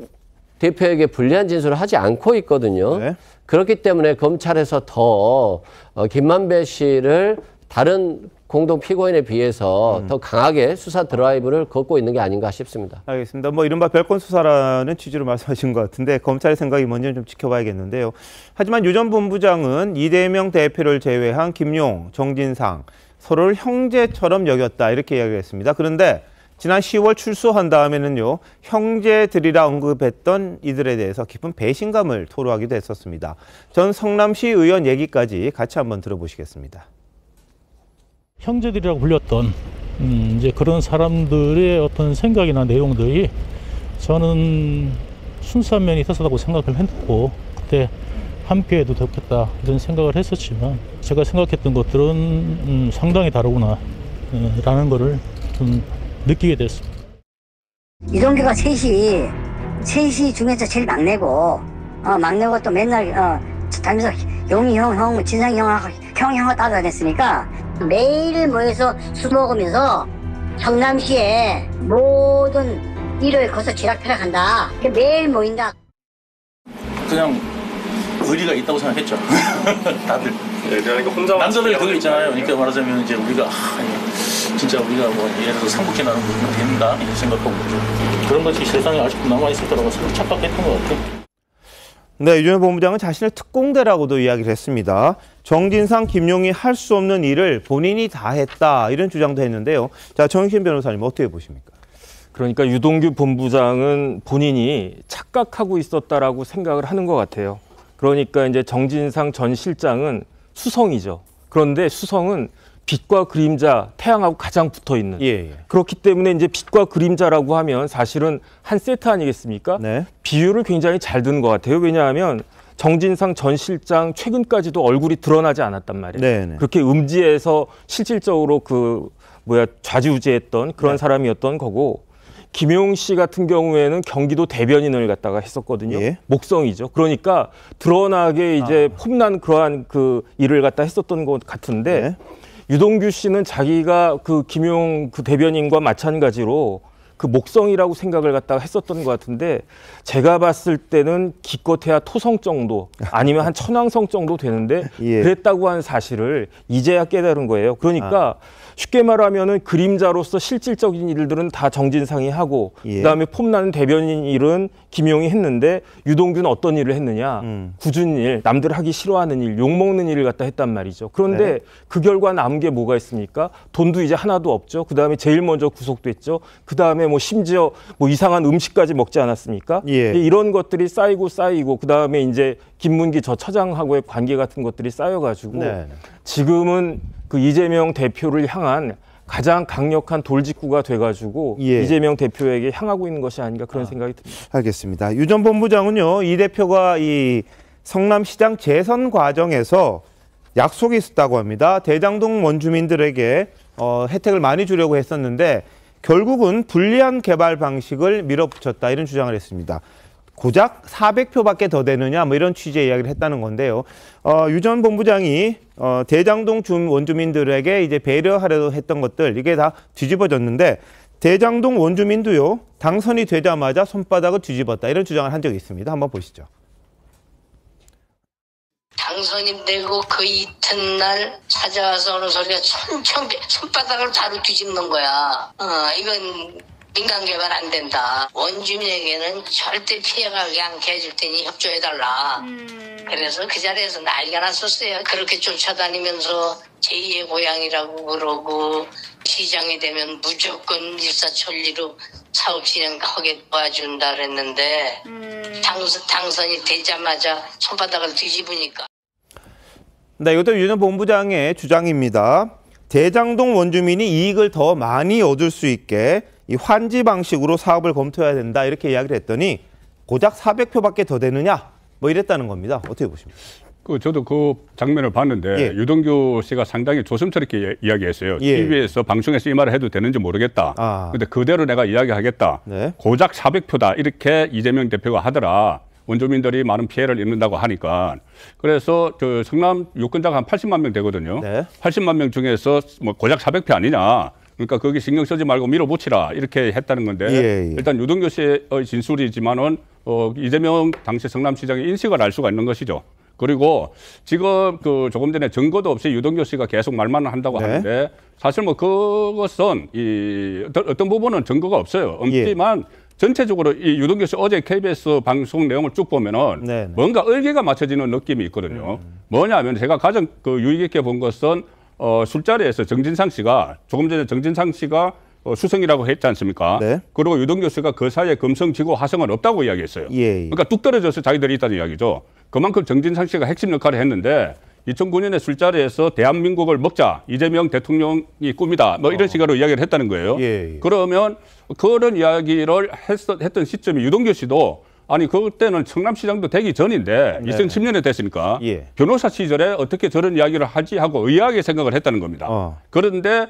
대표에게 불리한 진술을 하지 않고 있거든요. 네. 그렇기 때문에 검찰에서 더 김만배 씨를 다른 공동 피고인에 비해서 더 강하게 수사 드라이브를 걷고 있는 게 아닌가 싶습니다. 알겠습니다. 뭐 이른바 별건 수사라는 취지로 말씀하신 것 같은데 검찰의 생각이 뭔지는 좀 지켜봐야겠는데요. 하지만 유 전 본부장은 이재명 대표를 제외한 김용, 정진상 서로를 형제처럼 여겼다 이렇게 이야기했습니다. 그런데 지난 10월 출소한 다음에는요, 형제들이라 언급했던 이들에 대해서 깊은 배신감을 토로하기도 했었습니다. 전 성남시 의원 얘기까지 같이 한번 들어보시겠습니다. 형제들이라고 불렸던 이제 그런 사람들의 어떤 생각이나 내용들이 저는 순수한 면이 있었다고 생각을 했고, 그때 함께해도 좋겠다 이런 생각을 했었지만 제가 생각했던 것들은 상당히 다르구나 라는 거를 좀 느끼게 됐습니다. 유동규가 셋이 중에서 제일 막내고 막내고 또 맨날 다니면서 용이 형, 진상이 형하고 따라다녔으니까 매일 모여서 술 먹으면서 성남시의 모든 일을 거기서 쥐락펴락한다. 매일 모인다. 그냥 의리가 있다고 생각했죠. 다들. 네, 그러니까 혼자 남자들 그거 있잖아요. 그러니까 말하자면 이제 우리가 진짜 우리가 뭐 예를 들어서 삼국지 나는 부분이 된다 이런 생각하고 좀 그런 것이 세상에 아직도 남아 있을 거라고 착각했던 것 같아요. 네, 유 전 본부장은 자신의 특공대라고도 이야기를 했습니다. 정진상, 김용이 할 수 없는 일을 본인이 다 했다 이런 주장도 했는데요. 자, 정익신 변호사님 어떻게 보십니까? 그러니까 유동규 본부장은 본인이 착각하고 있었다라고 생각을 하는 것 같아요. 그러니까 이제 정진상 전 실장은 수성이죠. 그런데 수성은 빛과 그림자, 태양하고 가장 붙어 있는. 그렇기 때문에 이제 빛과 그림자라고 하면 사실은 한 세트 아니겠습니까? 네. 비유를 굉장히 잘 드는 것 같아요. 왜냐하면 정진상 전 실장 최근까지도 얼굴이 드러나지 않았단 말이에요. 네네. 그렇게 음지에서 실질적으로 좌지우지했던 그런 사람이었던 거고, 김용 씨 같은 경우에는 경기도 대변인을 갖다가 했었거든요. 목성이죠. 그러니까 드러나게 이제 폼난 그러한 그 일을 갖다 했었던 것 같은데, 유동규 씨는 자기가 그 김용 그 대변인과 마찬가지로 그 목성이라고 생각을 갖다가 했었던 것 같은데, 제가 봤을 때는 기껏해야 토성 정도 아니면 한 천왕성 정도 되는데 그랬다고 하는 사실을 이제야 깨달은 거예요. 그러니까 쉽게 말하면은 그림자로서 실질적인 일들은 다 정진상이 하고 그다음에 폼나는 대변인 일은 김용이 했는데, 유동규는 어떤 일을 했느냐? 굳은 일, 남들 하기 싫어하는 일, 욕먹는 일을 갖다 했단 말이죠. 그런데 그 결과 남은 게 뭐가 있습니까? 돈도 이제 하나도 없죠. 그다음에 제일 먼저 구속됐죠. 그다음에 뭐 심지어 뭐 이상한 음식까지 먹지 않았습니까? 이런 것들이 쌓이고 그다음에 이제 김문기 저 처장하고의 관계 같은 것들이 쌓여가지고 지금은 그 이재명 대표를 향한 가장 강력한 돌직구가 돼가지고 이재명 대표에게 향하고 있는 것이 아닌가 그런 생각이 듭니다. 알겠습니다. 유 전 본부장은요, 이 대표가 이 성남시장 재선 과정에서 약속이 있었다고 합니다. 대장동 원주민들에게 혜택을 많이 주려고 했었는데 결국은 불리한 개발 방식을 밀어붙였다 이런 주장을 했습니다. 고작 400표밖에 더 되느냐 뭐 이런 취지의 이야기를 했다는 건데요. 유 전 본부장이 대장동 원주민들에게 이제 배려하려 했던 것들 이게 다 뒤집어졌는데 대장동 원주민도요 당선이 되자마자 손바닥을 뒤집었다 이런 주장을 한 적이 있습니다. 한번 보시죠. 당선이 되고 그 이튿날 찾아와서 오는 소리가 손바닥을 다루 뒤집는 거야. 이건 민간 개발 안 된다. 원주민에게는 절대 피해가게 않게 해줄 테니 협조해달라. 그래서 그 자리에서 난리가 났었어요. 그렇게 쫓아다니면서 제2의 고향이라고 그러고 시장이 되면 무조건 일사천리로 사업 진행하게 도와준다 그랬는데 당선이 되자마자 손바닥을 뒤집으니까. 네, 이것도 유 전 본부장의 주장입니다. 대장동 원주민이 이익을 더 많이 얻을 수 있게 이 환지 방식으로 사업을 검토해야 된다 이렇게 이야기를 했더니 고작 400표밖에 더 되느냐 뭐 이랬다는 겁니다. 어떻게 보십니까? 저도 그 장면을 봤는데 유동규 씨가 상당히 조심스럽게 이야기했어요. TV에서 방송에서 이 말을 해도 되는지 모르겠다. 근데 그대로 내가 이야기하겠다. 고작 400표다 이렇게 이재명 대표가 하더라. 원주민들이 많은 피해를 입는다고 하니까. 그래서 그 성남 유권자가 한 80만 명 되거든요. 80만 명 중에서 뭐 고작 400표 아니냐. 그러니까 거기 신경 쓰지 말고 밀어붙이라 이렇게 했다는 건데 일단 유동규 씨의 진술이지만은 이재명 당시 성남시장의 인식을 알 수가 있는 것이죠. 그리고 지금 그 조금 전에 증거도 없이 유동규 씨가 계속 말만 한다고 하는데 사실 뭐 그것은 어떤 부분은 증거가 없어요. 없지만 전체적으로 이 유동규 씨 어제 KBS 방송 내용을 쭉 보면은 뭔가 얼개가 맞춰지는 느낌이 있거든요. 뭐냐면 제가 가장 그 유익 있게 본 것은 술자리에서 정진상 씨가 조금 전에 정진상 씨가 수성이라고 했지 않습니까? 그리고 유동규 씨가 그 사이에 금성, 지구, 화성은 없다고 이야기했어요. 그러니까 뚝 떨어져서 자기들이 있다는 이야기죠. 그만큼 정진상 씨가 핵심 역할을 했는데 2009년에 술자리에서 대한민국을 먹자, 이재명 대통령이 꿈이다, 뭐 이런 식으로 이야기를 했다는 거예요. 그러면 그런 이야기를 했던 시점이 유동규 씨도 아니 그때는 성남시장도 되기 전인데 2010년에 됐으니까 변호사 시절에 어떻게 저런 이야기를 하지 하고 의아하게 생각을 했다는 겁니다. 그런데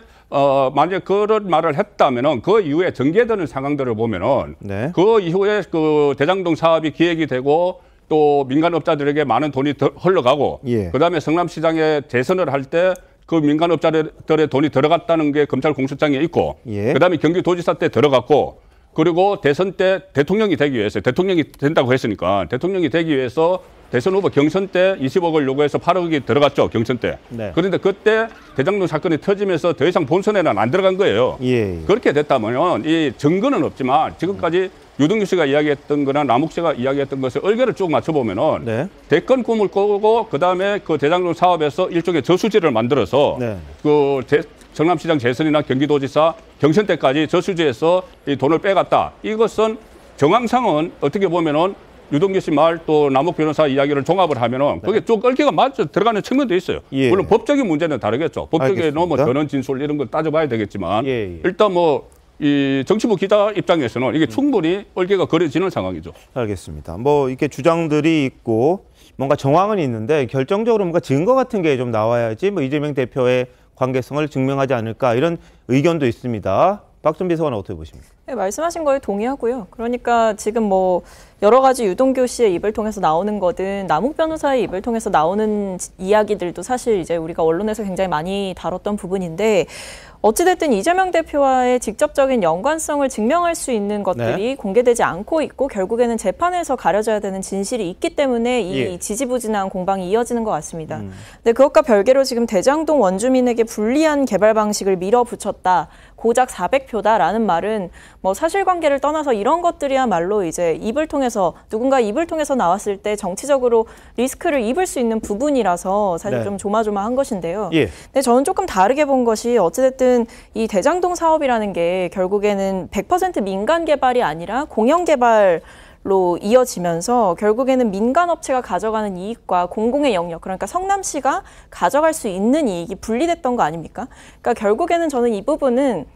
만약 그런 말을 했다면은 그 이후에 전개되는 상황들을 보면은 그 이후에 그 대장동 사업이 기획이 되고 또 민간업자들에게 많은 돈이 흘러가고 그다음에 성남시장에 재선을 할 때 그 민간업자들의 돈이 들어갔다는 게 검찰 공소장에 있고 그다음에 경기도지사 때 들어갔고 그리고 대선 때 대통령이 되기 위해서 대통령이 된다고 했으니까 대통령이 되기 위해서 대선 후보 경선 때 20억을 요구해서 8억이 들어갔죠. 경선 때. 그런데 그때 대장동 사건이 터지면서 더 이상 본선에는 안 들어간 거예요. 그렇게 됐다면 이 증거는 없지만 지금까지 유동규 씨가 이야기했던 거나 남욱 씨가 이야기했던 것을 얼개를 쭉 맞춰보면은 대권 꿈을 꾸고 그다음에 그 대장동 사업에서 일종의 저수지를 만들어서 그 성남시장 재선이나 경기도지사 경선 때까지 저수지에서 이 돈을 빼갔다. 이것은 정황상은 어떻게 보면은 유동규 씨 말 또 남욱 변호사 이야기를 종합을 하면은 그게 쭉 얽혀가 맞아 들어가는 측면도 있어요. 물론 법적인 문제는 다르겠죠. 법적인 뭐 전원 진술 이런 거 따져봐야 되겠지만 일단 뭐 이 정치부 기자 입장에서는 이게 충분히 얽개가 그려지는 상황이죠. 알겠습니다. 뭐 이렇게 주장들이 있고 뭔가 정황은 있는데 결정적으로 뭔가 증거 같은 게 좀 나와야지 뭐 이재명 대표의 관계성을 증명하지 않을까 이런 의견도 있습니다. 박준 비서관은 어떻게 보십니까? 네, 말씀하신 거에 동의하고요. 그러니까 지금 뭐 여러 가지 유동규 씨의 입을 통해서 나오는 거든 남욱 변호사의 입을 통해서 나오는 이야기들도 사실 이제 우리가 언론에서 굉장히 많이 다뤘던 부분인데 어찌됐든 이재명 대표와의 직접적인 연관성을 증명할 수 있는 것들이 공개되지 않고 있고 결국에는 재판에서 가려져야 되는 진실이 있기 때문에 이 지지부진한 공방이 이어지는 것 같습니다. 근데 그것과 별개로 지금 대장동 원주민에게 불리한 개발 방식을 밀어붙였다. 고작 400표다라는 말은 뭐 사실관계를 떠나서 이런 것들이야말로 이제 입을 통해서 누군가 입을 통해서 나왔을 때 정치적으로 리스크를 입을 수 있는 부분이라서 사실 좀 조마조마한 것인데요. 근데 저는 조금 다르게 본 것이 어찌됐든 이 대장동 사업이라는 게 결국에는 100% 민간 개발이 아니라 공영 개발 로 이어지면서 결국에는 민간업체가 가져가는 이익과 공공의 영역, 그러니까 성남시가 가져갈 수 있는 이익이 분리됐던 거 아닙니까? 그러니까 결국에는 저는 이 부분은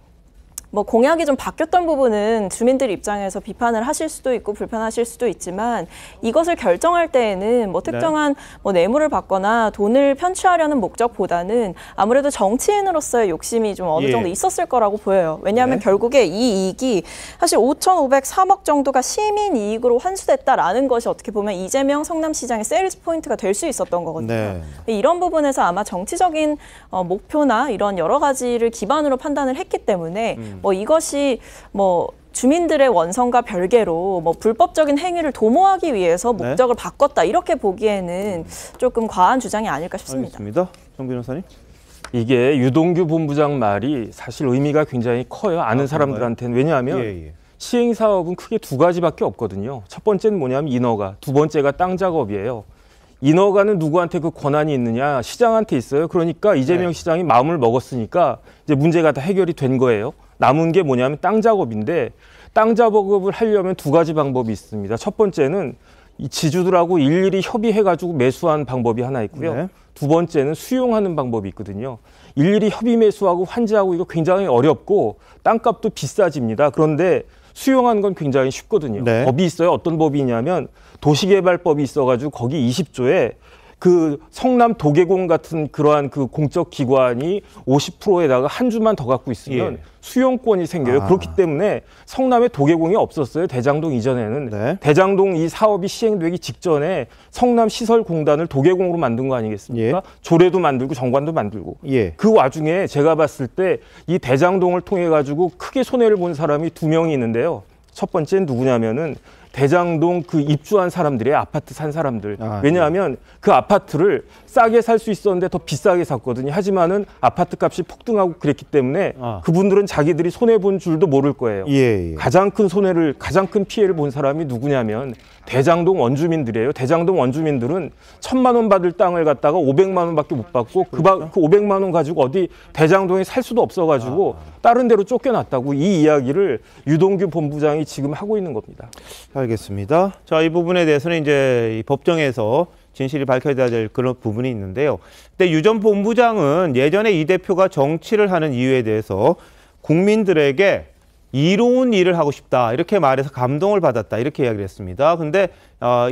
뭐 공약이 좀 바뀌었던 부분은 주민들 입장에서 비판을 하실 수도 있고 불편하실 수도 있지만 이것을 결정할 때에는 뭐 특정한 뭐 뇌물을 받거나 돈을 편취하려는 목적보다는 아무래도 정치인으로서의 욕심이 좀 어느 정도 있었을 거라고 보여요. 왜냐하면 결국에 이 이익이 사실 5,503억 정도가 시민 이익으로 환수됐다라는 것이 어떻게 보면 이재명 성남시장의 세일즈 포인트가 될 수 있었던 거거든요. 이런 부분에서 아마 정치적인 목표나 이런 여러 가지를 기반으로 판단을 했기 때문에 뭐 이것이 뭐 주민들의 원성과 별개로 뭐 불법적인 행위를 도모하기 위해서 목적을 바꿨다 이렇게 보기에는 조금 과한 주장이 아닐까 싶습니다. 알겠습니다. 정 변호사님. 이게 유동규 본부장 말이 사실 의미가 굉장히 커요. 아는 사람들한테는. 왜냐하면 시행 사업은 크게 두 가지밖에 없거든요. 첫 번째는 뭐냐면 인허가, 두 번째가 땅 작업이에요. 인허가는 누구한테 그 권한이 있느냐? 시장한테 있어요. 그러니까 이재명 시장이 마음을 먹었으니까 이제 문제가 다 해결이 된 거예요. 남은 게 뭐냐면 땅 작업인데 땅 작업을 하려면 두 가지 방법이 있습니다. 첫 번째는 이 지주들하고 일일이 협의해가지고 매수하는 방법이 하나 있고요. 두 번째는 수용하는 방법이 있거든요. 일일이 협의 매수하고 환지하고 이거 굉장히 어렵고 땅값도 비싸집니다. 그런데 수용하는 건 굉장히 쉽거든요. 법이 있어요. 어떤 법이 있냐면 도시개발법이 있어가지고 거기 20조에 그 성남 도계공 같은 그러한 그 공적 기관이 50%에다가 한 주만 더 갖고 있으면 수용권이 생겨요. 그렇기 때문에 성남에 도계공이 없었어요. 대장동 이전에는. 대장동 이 사업이 시행되기 직전에 성남시설공단을 도계공으로 만든 거 아니겠습니까? 조례도 만들고 정관도 만들고. 그 와중에 제가 봤을 때 이 대장동을 통해 가지고 크게 손해를 본 사람이 두 명이 있는데요. 첫 번째는 누구냐면은 대장동 그 입주한 사람들의 아파트 산 사람들. 왜냐하면 그 아파트를 싸게 살 수 있었는데 더 비싸게 샀거든요. 하지만은 아파트 값이 폭등하고 그랬기 때문에 그분들은 자기들이 손해본 줄도 모를 거예요. 가장 큰 손해를, 가장 큰 피해를 본 사람이 누구냐면 대장동 원주민들이에요. 대장동 원주민들은 1,000만 원 받을 땅을 갖다가 500만 원밖에 못 받고 그 500만 원 가지고 어디 대장동에 살 수도 없어가지고 다른 데로 쫓겨났다고 이 이야기를 유동규 본부장이 지금 하고 있는 겁니다. 알겠습니다. 자, 이 부분에 대해서는 이제 이 법정에서 진실이 밝혀야 될 그런 부분이 있는데요. 근데 유 전 본부장은 예전에 이 대표가 정치를 하는 이유에 대해서 국민들에게 이로운 일을 하고 싶다 이렇게 말해서 감동을 받았다 이렇게 이야기를 했습니다. 근데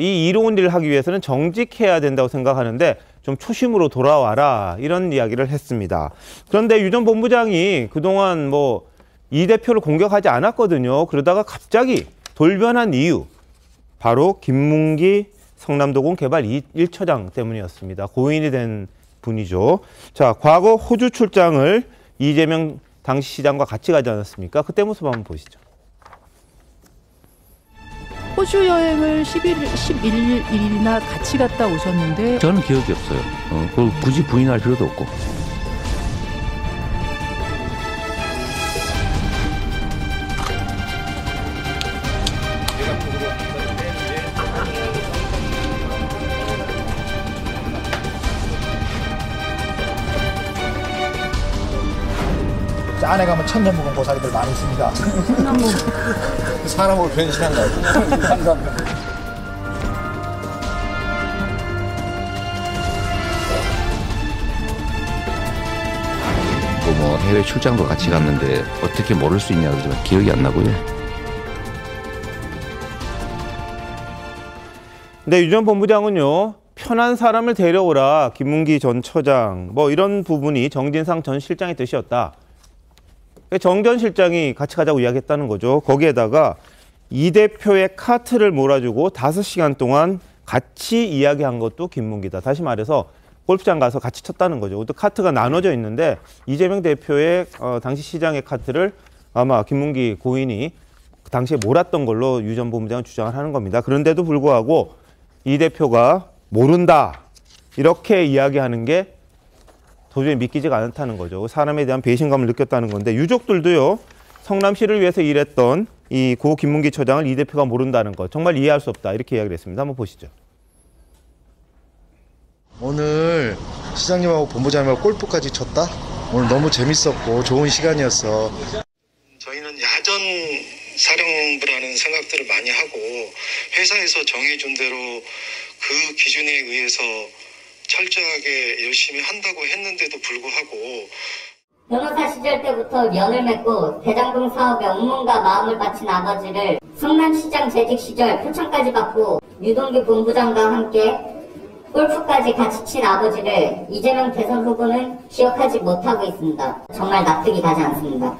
이 이로운 일을 하기 위해서는 정직해야 된다고 생각하는데 좀 초심으로 돌아와라 이런 이야기를 했습니다. 그런데 유 전 본부장이 그동안 뭐 이 대표를 공격하지 않았거든요. 그러다가 갑자기 돌변한 이유 바로 김문기 성남도공 개발 1처장 때문이었습니다. 고인이 된 분이죠. 자, 과거 호주 출장을 이재명 당시 시장과 같이 가지 않았습니까? 그때 모습 한번 보시죠. 호주 여행을 11일이나 같이 갔다 오셨는데 저는 기억이 없어요. 그걸 굳이 부인할 필요도 없고. 안에 가면 천년무공 고사리들 많이 있습니다. 사람으로 변신한 거예요. 뭐 해외 출장도 같이 갔는데 어떻게 모를 수 있냐 그러지만 기억이 안 나고요. 근데 유 전 본부장은요. 편한 사람을 데려오라 김문기 전 처장 뭐 이런 부분이 정진상 전 실장의 뜻이었다. 정 전 실장이 같이 가자고 이야기했다는 거죠. 거기에다가 이 대표의 카트를 몰아주고 5시간 동안 같이 이야기한 것도 김문기다. 다시 말해서 골프장 가서 같이 쳤다는 거죠. 또 카트가 나눠져 있는데 이재명 대표의 당시 시장의 카트를 아마 김문기 고인이 당시에 몰았던 걸로 유 전 본부장은 주장을 하는 겁니다. 그런데도 불구하고 이 대표가 모른다 이렇게 이야기하는 게 도저히 믿기지가 않다는 거죠. 사람에 대한 배신감을 느꼈다는 건데 유족들도요. 성남시를 위해서 일했던 이 고 김문기 처장을 이 대표가 모른다는 것 정말 이해할 수 없다 이렇게 이야기를 했습니다. 한번 보시죠. 오늘 시장님하고 본부장님하고 골프까지 쳤다? 오늘 너무 재밌었고 좋은 시간이었어. 저희는 야전 사령부라는 생각들을 많이 하고 회사에서 정해준 대로 그 기준에 의해서 철저하게 열심히 한다고 했는데도 불구하고 변호사 시절 때부터 연을 맺고 대장동 사업에 온몸과 마음을 바친 아버지를 성남시장 재직 시절 표창까지 받고 유동규 본부장과 함께 골프까지 같이 친 아버지를 이재명 대선 후보는 기억하지 못하고 있습니다. 정말 납득이 가지 않습니다.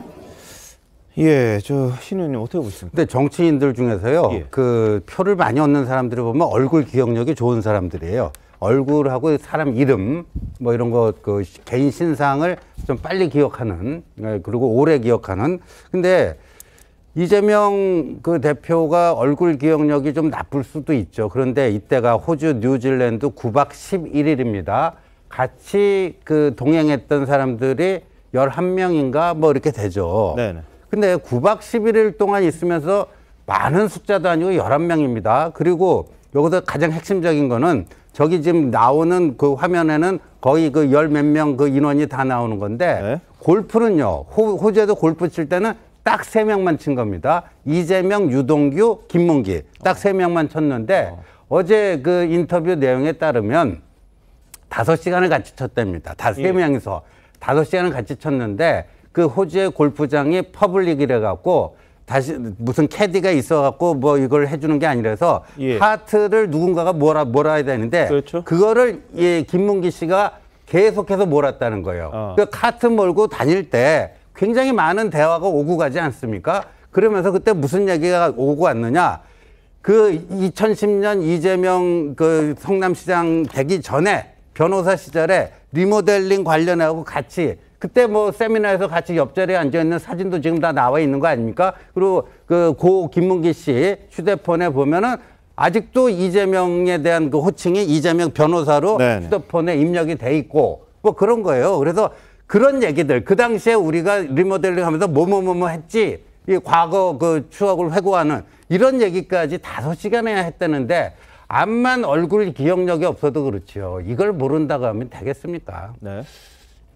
예, 저 신 의원님 어떻게 보십니까? 근데 정치인들 중에서요, 그 표를 많이 얻는 사람들을 보면 얼굴 기억력이 좋은 사람들이에요. 얼굴하고 사람 이름 뭐 이런 거 그 개인 신상을 좀 빨리 기억하는, 그리고 오래 기억하는. 근데 이재명 그 대표가 얼굴 기억력이 좀 나쁠 수도 있죠. 그런데 이때가 호주 뉴질랜드 9박 11일입니다. 같이 그 동행했던 사람들이 11명인가 뭐 이렇게 되죠. 네네. 근데 9박 11일 동안 있으면서 많은 숫자도 아니고 11명입니다. 그리고 여기서 가장 핵심적인 거는 저기 지금 나오는 그 화면에는 거의 그 열 몇 명 그 인원이 다 나오는 건데 네. 골프는요. 호주에도 골프 칠 때는 딱 3명만 친 겁니다. 이재명, 유동규, 김문기 딱 3명만 쳤는데 어제 그 인터뷰 내용에 따르면 5시간을 같이 쳤답니다. 다 3명이서 5시간을 같이 쳤는데 그 호주의 골프장이 퍼블릭이래 갖고 다시 무슨 캐디가 있어갖고 뭐 이걸 해주는 게 아니라서 카트를 누군가가 몰아야 되는데 그렇죠. 그거를 김문기 씨가 계속해서 몰았다는 거예요. 그 카트 몰고 다닐 때 굉장히 많은 대화가 오고 가지 않습니까? 그러면서 그때 무슨 얘기가 오고 왔느냐? 그 2010년 이재명 그 성남시장 되기 전에 변호사 시절에 리모델링 관련하고 같이 그때 뭐 세미나에서 같이 옆자리에 앉아있는 사진도 지금 다 나와 있는 거 아닙니까? 그리고 그 고 김문기 씨 휴대폰에 보면은 아직도 이재명에 대한 그 호칭이 이재명 변호사로 네네. 휴대폰에 입력이 돼 있고 뭐 그런 거예요. 그래서 그런 얘기들 그 당시에 우리가 리모델링 하면서 뭐뭐뭐뭐 했지 이 과거 그 추억을 회고하는 이런 얘기까지 5시간에 했다는데 암만 얼굴 기억력이 없어도 그렇죠. 이걸 모른다고 하면 되겠습니까? 네.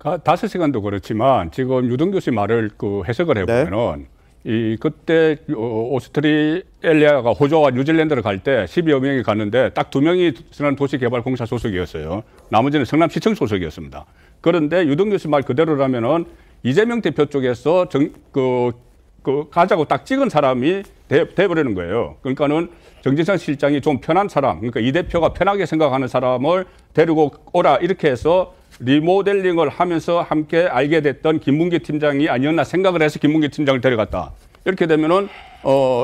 5시간도 그렇지만 지금 유동규 씨 말을 그 해석을 해보면은 이 그때 오스트리아가 호주와 뉴질랜드를 갈 때 10여 명이 갔는데 딱 2명이 성남도시개발공사 소속이었어요. 나머지는 성남시청 소속이었습니다. 그런데 유동규 씨 말 그대로라면은 이재명 대표 쪽에서 가자고 딱 찍은 사람이 돼버리는 거예요. 그러니까는 정진상 실장이 좀 편한 사람, 그러니까 이 대표가 편하게 생각하는 사람을 데리고 오라 이렇게 해서 리모델링을 하면서 함께 알게 됐던 김문기 팀장이 아니었나 생각을 해서 김문기 팀장을 데려갔다. 이렇게 되면은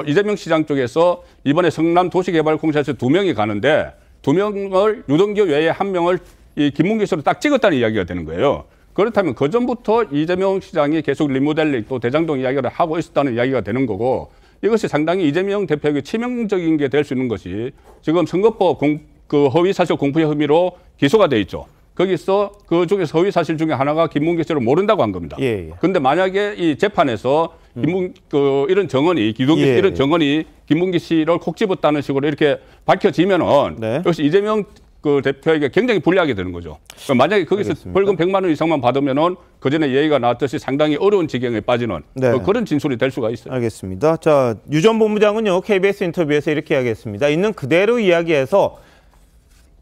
이재명 시장 쪽에서 이번에 성남도시개발공사에서 2명이 가는데 2명을 유동규 외에 1명을 이 김문기 씨로 딱 찍었다는 이야기가 되는 거예요. 그렇다면 그 전부터 이재명 시장이 계속 리모델링 또 대장동 이야기를 하고 있었다는 이야기가 되는 거고 이것이 상당히 이재명 대표에게 치명적인 게 될 수 있는 것이 지금 선거법 허위사실 공표 혐의로 기소가 돼 있죠. 거기서 그쪽에서 허위사실 중에 하나가 김문기 씨를 모른다고 한 겁니다. 그런데 만약에 이 재판에서 이런 정언이 이런 정언이 김문기 씨를 콕 집었다는 식으로 이렇게 밝혀지면은 역시 이재명 그 대표에게 굉장히 불리하게 되는 거죠. 그러니까 만약에 거기서 알겠습니다. 벌금 100만 원 이상만 받으면은 그 전에 얘기가 나왔듯이 상당히 어려운 지경에 빠지는 그런 진술이 될 수가 있어요. 알겠습니다. 자, 유 전 본부장은요 KBS 인터뷰에서 이렇게 이야기했습니다. 있는 그대로 이야기해서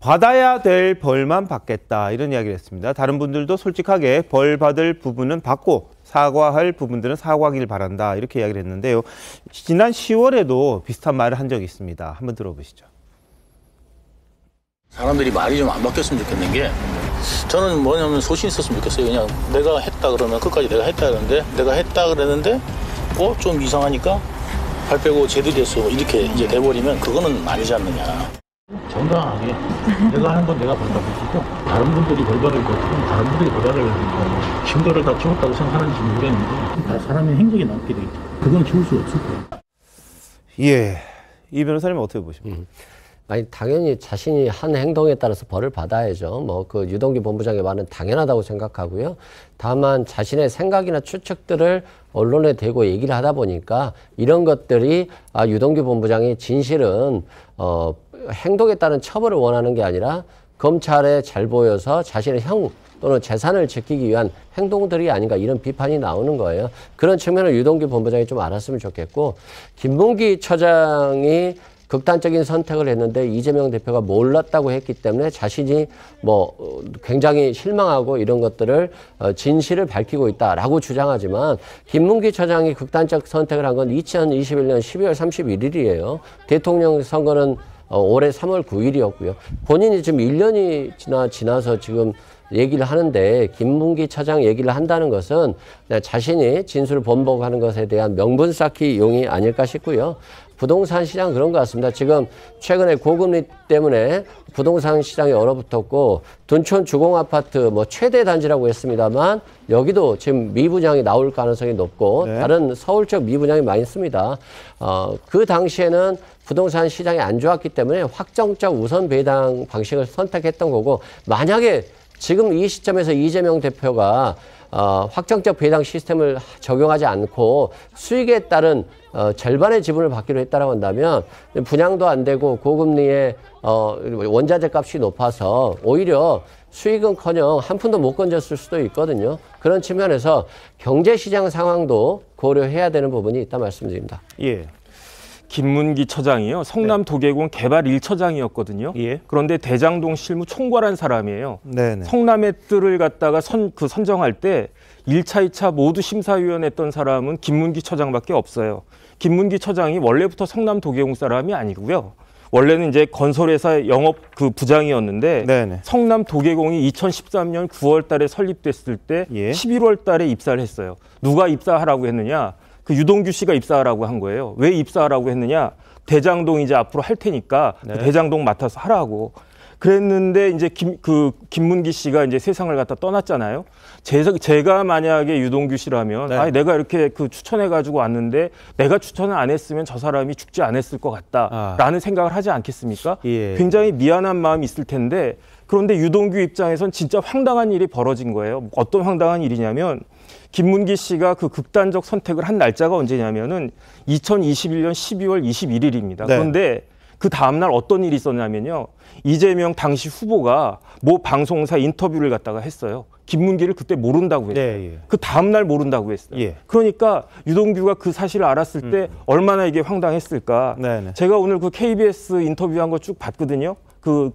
받아야 될 벌만 받겠다 이런 이야기를 했습니다. 다른 분들도 솔직하게 벌 받을 부분은 받고 사과할 부분들은 사과하길 바란다 이렇게 이야기를 했는데요. 지난 10월에도 비슷한 말을 한 적이 있습니다. 한번 들어보시죠. 사람들이 말이 좀 안 바뀌었으면 좋겠는 게 저는 뭐냐면 소신 있었으면 좋겠어요. 그냥 내가 했다 그러면 끝까지 내가 했다 그러는데 내가 했다 그랬는데 좀 이상하니까 발 빼고 제대로 됐어 이렇게 이제 돼버리면 그거는 아니지 않느냐. 정당하게 내가 하는 건 내가 벌받으시고 다른 분들이 벌받을 것처럼 다른 분들이 벌받을 증거를 다 채웠다고 생각하는지 모르겠는데 다 사람의 행적이 남게 돼 있죠. 그건 지울 수 없을 거예요. 예, 이 변호사님은 어떻게 보십니까? 아니 당연히 자신이 한 행동에 따라서 벌을 받아야죠. 뭐 그 유동규 본부장의 말은 당연하다고 생각하고요. 다만 자신의 생각이나 추측들을 언론에 대고 얘기를 하다 보니까 이런 것들이 유동규 본부장이 진실은 행동에 따른 처벌을 원하는 게 아니라 검찰에 잘 보여서 자신의 형 또는 재산을 지키기 위한 행동들이 아닌가 이런 비판이 나오는 거예요. 그런 측면을 유동규 본부장이 좀 알았으면 좋겠고 김문기 처장이 극단적인 선택을 했는데 이재명 대표가 몰랐다고 했기 때문에 자신이 뭐 굉장히 실망하고 이런 것들을 진실을 밝히고 있다라고 주장하지만 김문기 처장이 극단적 선택을 한 건 2021년 12월 31일이에요. 대통령 선거는 올해 3월 9일이었고요. 본인이 지금 1년이 지나서 지금 얘기를 하는데 김문기 처장 얘기를 한다는 것은 자신이 진술을 번복하는 것에 대한 명분 쌓기 용이 아닐까 싶고요. 부동산 시장 그런 것 같습니다. 지금 최근에 고금리 때문에 부동산 시장이 얼어붙었고 둔촌 주공아파트 뭐 최대 단지라고 했습니다만 여기도 지금 미분양이 나올 가능성이 높고 다른 서울 쪽 미분양이 많이 있습니다. 그 당시에는 부동산 시장이 안 좋았기 때문에 확정적 우선 배당 방식을 선택했던 거고 만약에 지금 이 시점에서 이재명 대표가 확정적 배당 시스템을 적용하지 않고 수익에 따른 절반의 지분을 받기로 했다라고 한다면 분양도 안 되고 고금리에 원자재 값이 높아서 오히려 수익은커녕 한 푼도 못 건졌을 수도 있거든요. 그런 측면에서 경제시장 상황도 고려해야 되는 부분이 있다 말씀드립니다. 예. 김문기 처장이요. 성남 도계공 개발 1처장이었거든요. 예. 그런데 대장동 실무 총괄한 사람이에요. 네네. 성남의 뜰을 갖다가 선정할 때 1차, 2차 모두 심사위원 했던 사람은 김문기 처장밖에 없어요. 김문기 처장이 원래부터 성남 도계공 사람이 아니고요. 원래는 이제 건설회사 영업 부장이었는데 네네. 성남 도계공이 2013년 9월 달에 설립됐을 때 11월 달에 입사를 했어요. 누가 입사하라고 했느냐? 그 유동규 씨가 입사하라고 한 거예요. 왜 입사하라고 했느냐? 대장동 이제 앞으로 할 테니까 대장동 맡아서 하라고. 그랬는데 이제 김문기 씨가 이제 세상을 갖다 떠났잖아요. 제가 만약에 유동규 씨라면 아니, 내가 이렇게 추천해가지고 왔는데 내가 추천을 안 했으면 저 사람이 죽지 않았을 것 같다라는 생각을 하지 않겠습니까? 예. 굉장히 미안한 마음이 있을 텐데 그런데 유동규 입장에선 진짜 황당한 일이 벌어진 거예요. 어떤 황당한 일이냐면 김문기 씨가 그 극단적 선택을 한 날짜가 언제냐면은 2021년 12월 21일입니다. 그런데 그 다음날 어떤 일이 있었냐면요. 이재명 당시 후보가 모 방송사 인터뷰를 갖다가 했어요. 김문기를 그때 모른다고 했어요. 그 다음날 모른다고 했어요. 그러니까 유동규가 그 사실을 알았을 때 얼마나 이게 황당했을까. 제가 오늘 그 KBS 인터뷰한 거 쭉 봤거든요.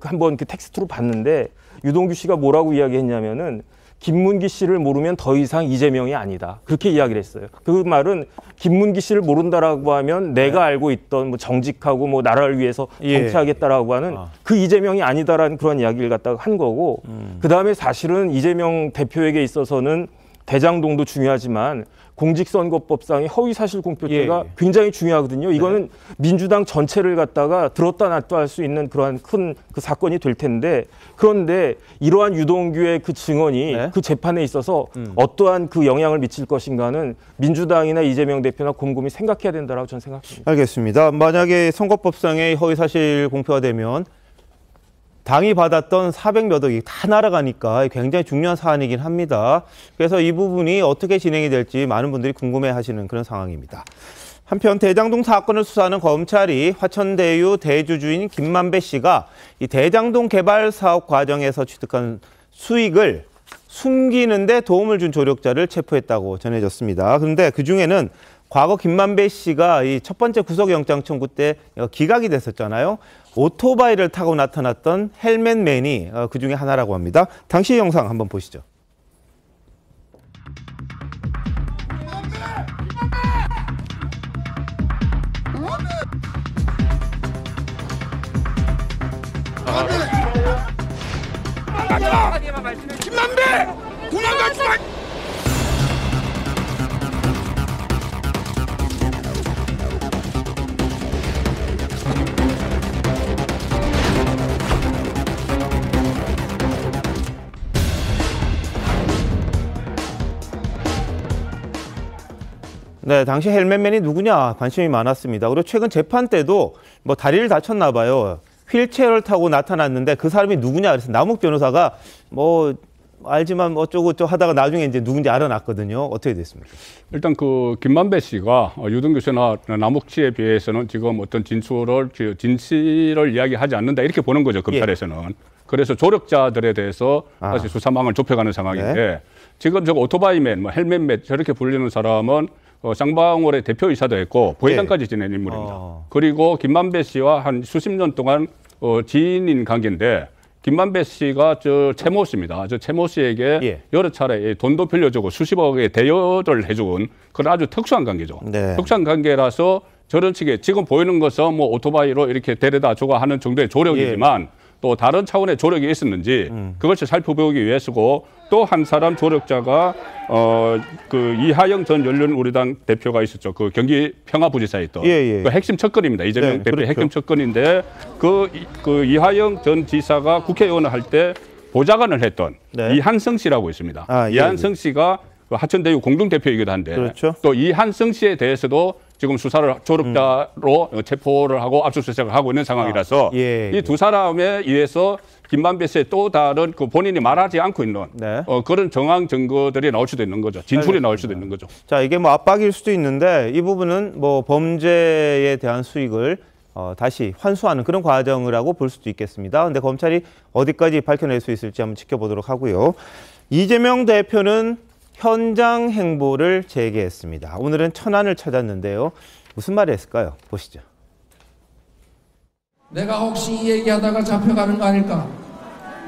한번 텍스트로 봤는데 유동규 씨가 뭐라고 이야기했냐면은 김문기 씨를 모르면 더 이상 이재명이 아니다. 그렇게 이야기를 했어요. 그 말은 김문기 씨를 모른다라고 하면 내가 알고 있던 뭐 정직하고 뭐 나라를 위해서 정치하겠다라고 하는 그 이재명이 아니다라는 그런 이야기를 갖다가 한 거고 그다음에 사실은 이재명 대표에게 있어서는 대장동도 중요하지만 공직선거법상의 허위사실공표죄가 굉장히 중요하거든요. 이거는 민주당 전체를 갖다가 들었다 놨다 할 수 있는 그러한 큰 사건이 될 텐데 그런데 이러한 유동규의 그 증언이 그 재판에 있어서 어떠한 그 영향을 미칠 것인가는 민주당이나 이재명 대표나 곰곰이 생각해야 된다라고 저는 생각합니다. 알겠습니다. 만약에 선거법상의 허위사실 공표가 되면 당이 받았던 400몇 억이 다 날아가니까 굉장히 중요한 사안이긴 합니다. 그래서 이 부분이 어떻게 진행이 될지 많은 분들이 궁금해하시는 그런 상황입니다. 한편 대장동 사건을 수사하는 검찰이 화천대유 대주주인 김만배 씨가 이 대장동 개발 사업 과정에서 취득한 수익을 숨기는 데 도움을 준 조력자를 체포했다고 전해졌습니다. 그런데 그중에는 과거 김만배 씨가 이 첫 번째 구속영장 청구 때 기각이 됐었잖아요. 오토바이를 타고 나타났던 헬멧맨이 그중에 하나라고 합니다. 당시 영상 한번 보시죠. 김만배! 도망가지 마! 네, 당시 헬멧맨이 누구냐 관심이 많았습니다. 그리고 최근 재판 때도 뭐 다리를 다쳤나 봐요. 휠체어를 타고 나타났는데 그 사람이 누구냐 그래서 남욱 변호사가 뭐 알지만 어쩌고 저쩌고 하다가 나중에 이제 누군지 알아놨거든요. 어떻게 됐습니까? 일단 그 김만배 씨가 유동규 씨나 남욱 씨에 비해서는 지금 어떤 진실을 이야기하지 않는다 이렇게 보는 거죠, 검찰에서는. 그래서 조력자들에 대해서 다시 수사망을 좁혀가는 상황인데 지금 저 오토바이맨, 뭐 헬멧맨 저렇게 불리는 사람은 쌍방울의 대표이사도 했고 부회장까지 지낸 인물입니다. 그리고 김만배 씨와 한 수십 년 동안 지인인 관계인데 김만배 씨가 저 최모 씨입니다. 저 최모 씨에게 여러 차례 돈도 빌려주고 수십억의 대여를 해준 그런 아주 특수한 관계죠. 특수한 관계라서 저런 식의 지금 보이는 것은 뭐 오토바이로 이렇게 데려다 주고 하는 정도의 조력이지만 또 다른 차원의 조력이 있었는지 그것을 살펴보기 위해서고 또 한 사람 조력자가 그 이하영 전 열린우리당 대표가 있었죠. 그 경기 평화부지사에 있던 그 핵심 척근입니다. 이재명 대표의 핵심 척근인데 그 이하영 전 지사가 국회의원을 할 때 보좌관을 했던 이한성 씨라고 있습니다. 이한성 씨가 하천대유 공동대표이기도 한데 또 이한성 씨에 대해서도 지금 수사를 조력자로 체포를 하고 압수수색을 하고 있는 상황이라서 이 두 사람에 의해서 김만배 씨의 또 다른 그 본인이 말하지 않고 있는 그런 정황 증거들이 나올 수도 있는 거죠. 진술이 나올 수도 있는 거죠. 자, 이게 뭐 압박일 수도 있는데 이 부분은 뭐 범죄에 대한 수익을 다시 환수하는 그런 과정이라고 볼 수도 있겠습니다. 그런데 검찰이 어디까지 밝혀낼 수 있을지 한번 지켜보도록 하고요. 이재명 대표는 현장 행보를 재개했습니다. 오늘은 천안을 찾았는데요. 무슨 말을 했을까요? 보시죠. 내가 혹시 이 얘기하다가 잡혀가는 거 아닐까?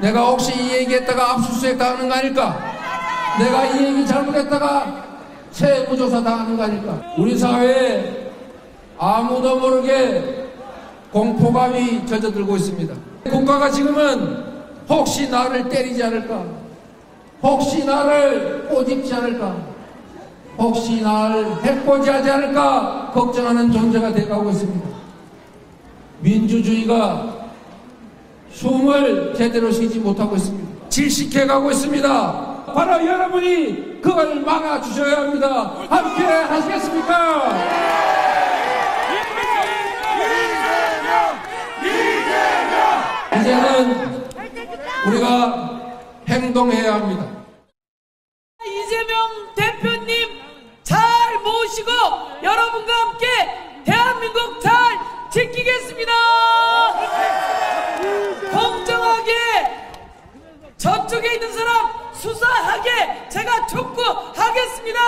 내가 혹시 이 얘기했다가 압수수색 당하는 거 아닐까? 내가 이 얘기 잘못했다가 세무조사 당하는 거 아닐까? 우리 사회에 아무도 모르게 공포감이 젖어들고 있습니다. 국가가 지금은 혹시 나를 때리지 않을까? 혹시 나를 꼬집지 않을까? 혹시 나를 해코지하지 않을까? 걱정하는 존재가 돼가고 있습니다. 민주주의가 숨을 제대로 쉬지 못하고 있습니다. 질식해가고 있습니다. 바로 여러분이 그걸 막아주셔야 합니다. 함께 하시겠습니까? 이제는 우리가 행동해야 합니다. 이재명 대표님 잘 모시고 여러분과 함께 대한민국 잘 지키겠습니다. 공정하게 저쪽에 있는 사람 수사하게 제가 촉구하겠습니다.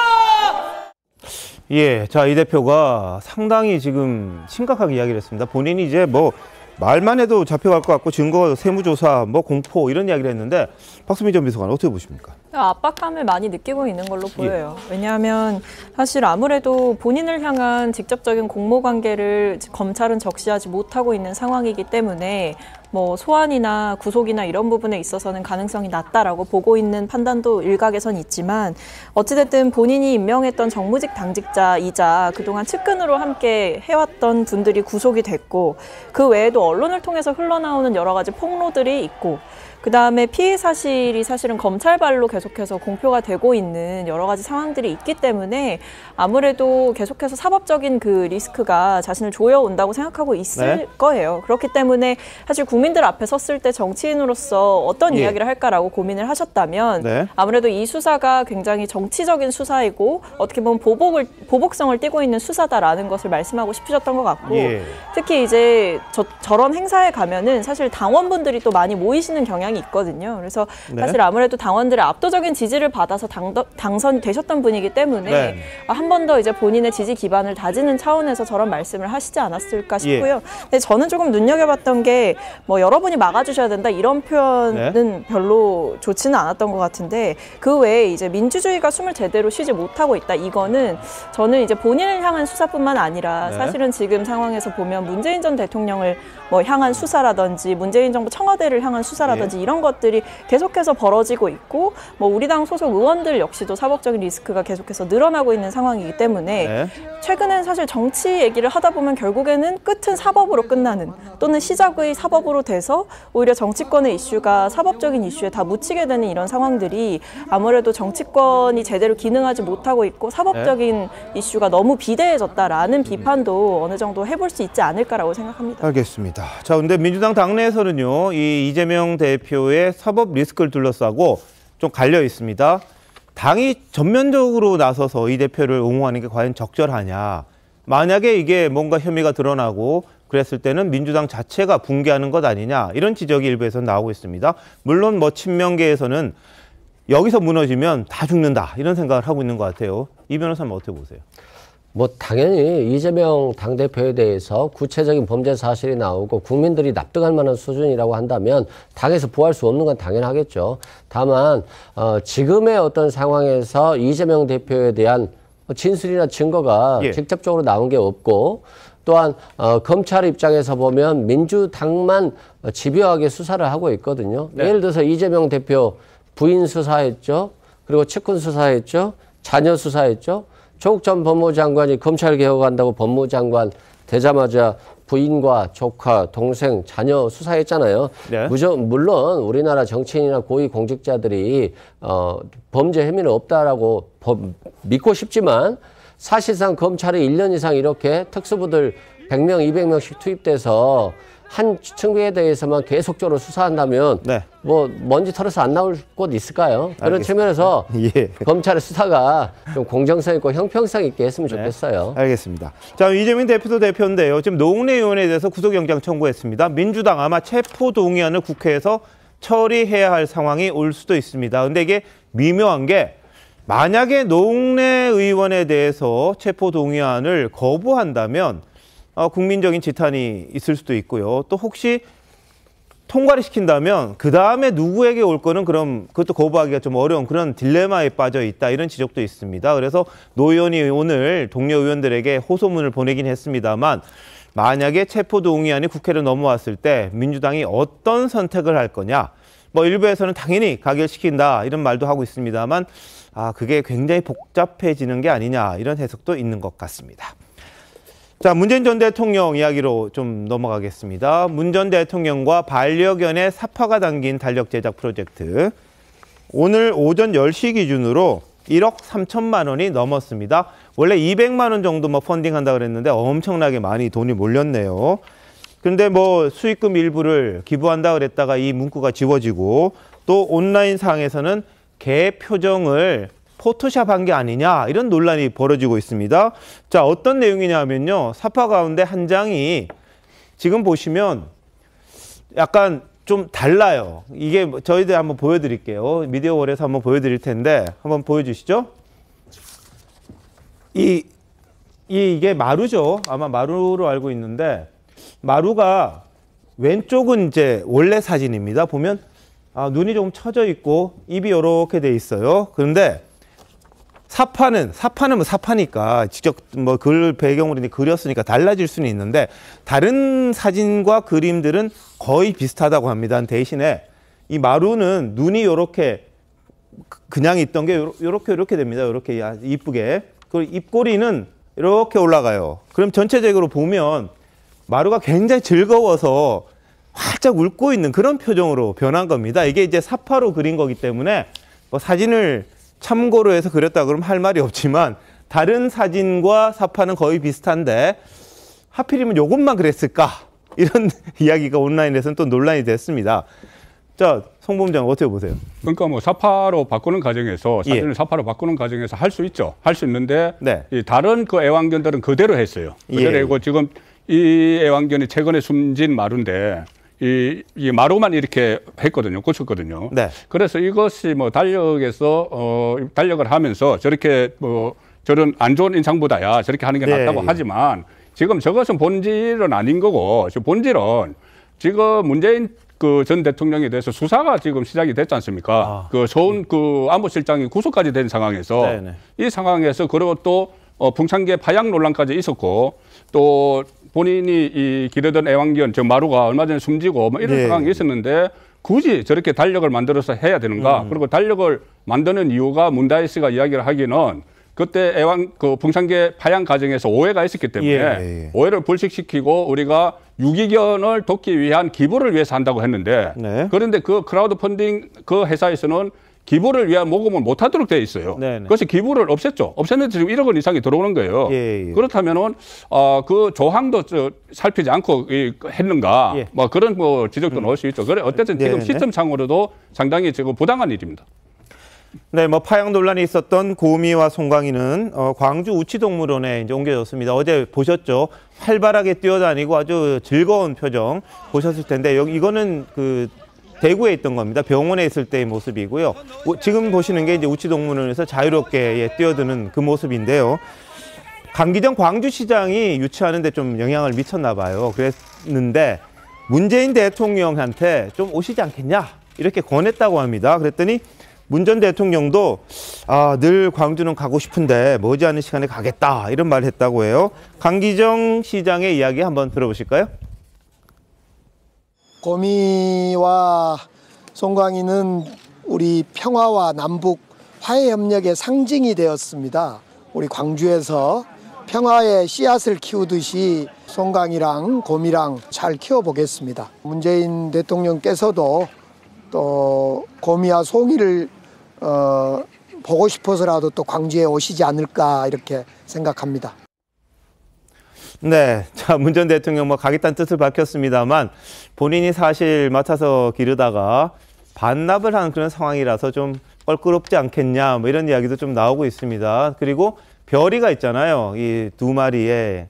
예, 자, 이 대표가 상당히 지금 심각하게 이야기를 했습니다. 본인이 이제 뭐 말만 해도 잡혀갈 것 같고 증거, 세무조사, 뭐 공포 이런 이야기를 했는데 박수미 전 비서관 어떻게 보십니까? 압박감을 많이 느끼고 있는 걸로 보여요. 왜냐하면 사실 아무래도 본인을 향한 직접적인 공모관계를 검찰은 적시하지 못하고 있는 상황이기 때문에 뭐 소환이나 구속이나 이런 부분에 있어서는 가능성이 낮다라고 보고 있는 판단도 일각에선 있지만 어찌됐든 본인이 임명했던 정무직 당직자이자 그동안 측근으로 함께 해왔던 분들이 구속이 됐고 그 외에도 언론을 통해서 흘러나오는 여러 가지 폭로들이 있고 그다음에 피해 사실이 사실은 검찰발로 계속해서 공표가 되고 있는 여러 가지 상황들이 있기 때문에 아무래도 계속해서 사법적인 그 리스크가 자신을 조여온다고 생각하고 있을 거예요. 그렇기 때문에 사실 국민들 앞에 섰을 때 정치인으로서 어떤 이야기를 할까라고 고민을 하셨다면 아무래도 이 수사가 굉장히 정치적인 수사이고 어떻게 보면 보복성을 띠고 있는 수사다라는 것을 말씀하고 싶으셨던 것 같고 특히 이제 저런 행사에 가면은 사실 당원분들이 또 많이 모이시는 경향이 있거든요. 그래서 사실 아무래도 당원들의 압도적인 지지를 받아서 당선되셨던 분이기 때문에 한 번 더 이제 본인의 지지 기반을 다지는 차원에서 저런 말씀을 하시지 않았을까 싶고요. 근데 저는 조금 눈여겨봤던 게 뭐 여러분이 막아주셔야 된다 이런 표현은 별로 좋지는 않았던 것 같은데 그 외에 이제 민주주의가 숨을 제대로 쉬지 못하고 있다. 이거는 저는 이제 본인을 향한 수사뿐만 아니라 사실은 지금 상황에서 보면 문재인 전 대통령을 뭐 향한 수사라든지 문재인 정부 청와대를 향한 수사라든지 이런 것들이 계속해서 벌어지고 있고 뭐 우리 당 소속 의원들 역시도 사법적인 리스크가 계속해서 늘어나고 있는 상황이기 때문에 최근엔 사실 정치 얘기를 하다 보면 결국에는 끝은 사법으로 끝나는 또는 시작의 사법으로 돼서 오히려 정치권의 이슈가 사법적인 이슈에 다 묻히게 되는 이런 상황들이 아무래도 정치권이 제대로 기능하지 못하고 있고 사법적인 이슈가 너무 비대해졌다라는 비판도 어느 정도 해볼 수 있지 않을까라고 생각합니다. 알겠습니다. 자, 근데 민주당 당내에서는요, 이 이재명 대표의 사법 리스크를 둘러싸고 좀 갈려 있습니다. 당이 전면적으로 나서서 이 대표를 옹호하는 게 과연 적절하냐. 만약에 이게 뭔가 혐의가 드러나고 그랬을 때는 민주당 자체가 붕괴하는 것 아니냐. 이런 지적이 일부에서 나오고 있습니다. 물론 뭐 친명계에서는 여기서 무너지면 다 죽는다. 이런 생각을 하고 있는 것 같아요. 이 변호사님 어떻게 보세요? 뭐 당연히 이재명 당대표에 대해서 구체적인 범죄 사실이 나오고 국민들이 납득할 만한 수준이라고 한다면 당에서 보호할 수 없는 건 당연하겠죠. 다만 지금의 어떤 상황에서 이재명 대표에 대한 진술이나 증거가 직접적으로 나온 게 없고 또한 검찰 입장에서 보면 민주당만 집요하게 수사를 하고 있거든요. 네. 예를 들어서 이재명 대표 부인 수사했죠. 그리고 측근 수사했죠. 자녀 수사했죠. 조국 전 법무장관이 검찰 개혁한다고 법무장관 되자마자 부인과 조카, 동생, 자녀 수사했잖아요. 네. 물론 우리나라 정치인이나 고위 공직자들이 범죄 혐의는 없다라고 믿고 싶지만 사실상 검찰이 1년 이상 이렇게 특수부들 100명, 200명씩 투입돼서 한 측면에 대해서만 계속적으로 수사한다면 네. 뭐 먼지 털어서 안 나올 곳 있을까요? 그런 알겠습니다. 측면에서 예. 검찰의 수사가 좀 공정성 있고 형평성 있게 했으면 좋겠어요. 네. 알겠습니다. 자, 이재명 대표도 대표인데요. 지금 노웅래 의원에 대해서 구속영장 청구했습니다. 민주당 아마 체포동의안을 국회에서 처리해야 할 상황이 올 수도 있습니다. 근데 이게 미묘한 게 만약에 노웅래 의원에 대해서 체포동의안을 거부한다면 국민적인 지탄이 있을 수도 있고요. 또 혹시 통과를 시킨다면 그 다음에 누구에게 올 거는 그럼 그것도 거부하기가 좀 어려운 그런 딜레마에 빠져 있다 이런 지적도 있습니다. 그래서 노 의원이 오늘 동료 의원들에게 호소문을 보내긴 했습니다만 만약에 체포동의안이 국회로 넘어왔을 때 민주당이 어떤 선택을 할 거냐. 뭐 일부에서는 당연히 가결시킨다 이런 말도 하고 있습니다만 그게 굉장히 복잡해지는 게 아니냐 이런 해석도 있는 것 같습니다. 자, 문재인 전 대통령 이야기로 좀 넘어가겠습니다. 문 전 대통령과 반려견의 사파가 담긴 달력 제작 프로젝트. 오늘 오전 10시 기준으로 1억 3천만 원이 넘었습니다. 원래 200만 원 정도 펀딩한다 그랬는데 엄청나게 많이 돈이 몰렸네요. 그런데 수익금 일부를 기부한다 그랬다가 이 문구가 지워지고 또 온라인 상에서는 개 표정을 포토샵한 게 아니냐 이런 논란이 벌어지고 있습니다. 자, 어떤 내용이냐면요. 사파 가운데 한 장이 지금 보시면 약간 좀 달라요. 이게 저희들 한번 보여드릴게요. 미디어월에서 한번 보여드릴 텐데 한번 보여주시죠. 이게 마루죠. 아마 마루로 알고 있는데 마루가 왼쪽은 이제 원래 사진입니다. 보면 눈이 좀 처져 있고 입이 이렇게 돼 있어요. 그런데 사파는 사파니까 직접 글 배경으로 그렸으니까 달라질 수는 있는데 다른 사진과 그림들은 거의 비슷하다고 합니다. 대신에 이 마루는 눈이 이렇게 그냥 있던 게 이렇게 됩니다. 이렇게 이쁘게. 그리고 입꼬리는 이렇게 올라가요. 그럼 전체적으로 보면 마루가 굉장히 즐거워서 활짝 웃고 있는 그런 표정으로 변한 겁니다. 이게 이제 사파로 그린 거기 때문에 사진을 참고로 해서 그렸다 그러면 할 말이 없지만 다른 사진과 사파는 거의 비슷한데 하필이면 이것만 그랬을까? 이런 이야기가 온라인에서는 또 논란이 됐습니다. 자, 송 본부장 어떻게 보세요? 그러니까 사파로 바꾸는 과정에서 사진을 사파로 바꾸는 과정에서 할 수 있죠. 할 수 있는데 네. 이 다른 그 애완견들은 그대로 했어요. 그대로 하고 지금 이 애완견이 최근에 숨진 마루인데 이 마루만 이렇게 했거든요. 고쳤거든요. 네. 그래서 이것이 달력에서 달력을 하면서 저렇게 저런 안 좋은 인상보다야 저렇게 하는 게 낫다고 하지만 지금 저것은 본질은 아닌 거고 본질은 지금 문재인 전 대통령에 대해서 수사가 지금 시작이 됐지 않습니까? 서훈 안보실장이 구속까지 된 상황에서 네네. 이 상황에서 그리고 또 풍창계 파양 논란까지 있었고 또 본인이 이 기르던 애완견 저 마루가 얼마 전에 숨지고 이런 상황이 있었는데 굳이 저렇게 달력을 만들어서 해야 되는가? 그리고 달력을 만드는 이유가 문다혜 씨가 이야기를 하기는 그때 풍창계 파양 과정에서 오해가 있었기 때문에 오해를 불식시키고 우리가 유기견을 돕기 위한 기부를 위해서 한다고 했는데 그런데 그 크라우드 펀딩 그 회사에서는 기부를 위한 모금을 못하도록 되어 있어요. 그래서 기부를 없앴죠. 없앴는데 지금 1억 원 이상이 들어오는 거예요. 그렇다면은 그 조항도 살피지 않고 했는가? 그런 지적도 나올 수 있죠. 그래 어쨌든 지금 시점상으로도 상당히 지금 부당한 일입니다. 네, 파양 논란이 있었던 고미와 송강이는 광주 우치동물원에 이제 옮겨졌습니다. 어제 보셨죠? 활발하게 뛰어다니고 아주 즐거운 표정 보셨을 텐데 이거는 대구에 있던 겁니다. 병원에 있을 때의 모습이고요. 지금 보시는 게 이제 우치동물원에서 자유롭게 뛰어드는 그 모습인데요. 강기정 광주시장이 유치하는 데 좀 영향을 미쳤나 봐요. 그랬는데 문재인 대통령한테 좀 오시지 않겠냐 이렇게 권했다고 합니다. 그랬더니 문 전 대통령도 늘 광주는 가고 싶은데 머지않은 시간에 가겠다 이런 말을 했다고 해요. 강기정 시장의 이야기 한번 들어보실까요? 고미와 송광이는 우리 평화와 남북 화해협력의 상징이 되었습니다. 우리 광주에서 평화의 씨앗을 키우듯이 송광이랑 고미랑 잘 키워보겠습니다. 문재인 대통령께서도 또 고미와 송이를 보고 싶어서라도 또 광주에 오시지 않을까 이렇게 생각합니다. 네, 자, 문 전 대통령 가겠다는 뜻을 밝혔습니다만 본인이 사실 맡아서 기르다가 반납을 한 그런 상황이라서 좀 껄끄럽지 않겠냐 이런 이야기도 좀 나오고 있습니다. 그리고 별이가 있잖아요. 이 두 마리의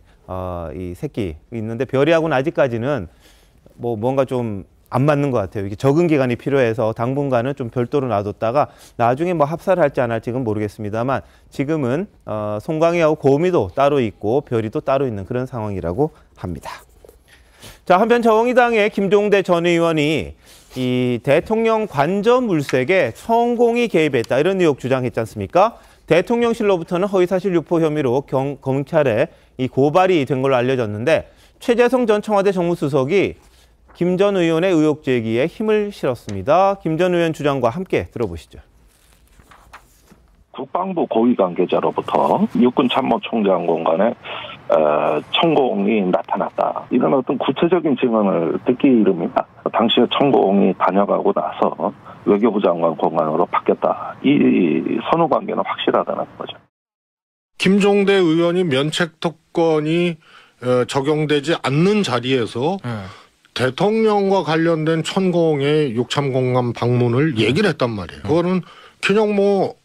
이 새끼 있는데 별이하고는 아직까지는 뭔가 좀 안 맞는 것 같아요. 이게 적응 기간이 필요해서 당분간은 좀 별도로 놔뒀다가 나중에 합사를 할지 안 할지는 모르겠습니다만 지금은 송광이하고 고미도 따로 있고 별이도 따로 있는 그런 상황이라고 합니다. 자, 한편 정의당의 김종대 전 의원이 이 대통령 관저 물색에 천공이 개입했다 이런 의혹 주장했지 않습니까? 대통령실로부터는 허위사실 유포 혐의로 검찰에 이 고발이 된 걸로 알려졌는데 최재성 전 청와대 정무수석이 김 전 의원의 의혹 제기에 힘을 실었습니다. 김 전 의원 주장과 함께 들어보시죠. 국방부 고위 관계자로부터 육군 참모총장 공간에 천공이 나타났다. 이런 어떤 구체적인 증언을 듣기 이릅니다. 당시에 천공이 다녀가고 나서 외교부 장관 공간으로 바뀌었다. 이 선후 관계는 확실하다는 거죠. 김종대 의원이 면책 특권이 적용되지 않는 자리에서 대통령과 관련된 천공의 육참공감 방문을 얘기를 했단 말이에요. 그거는 그냥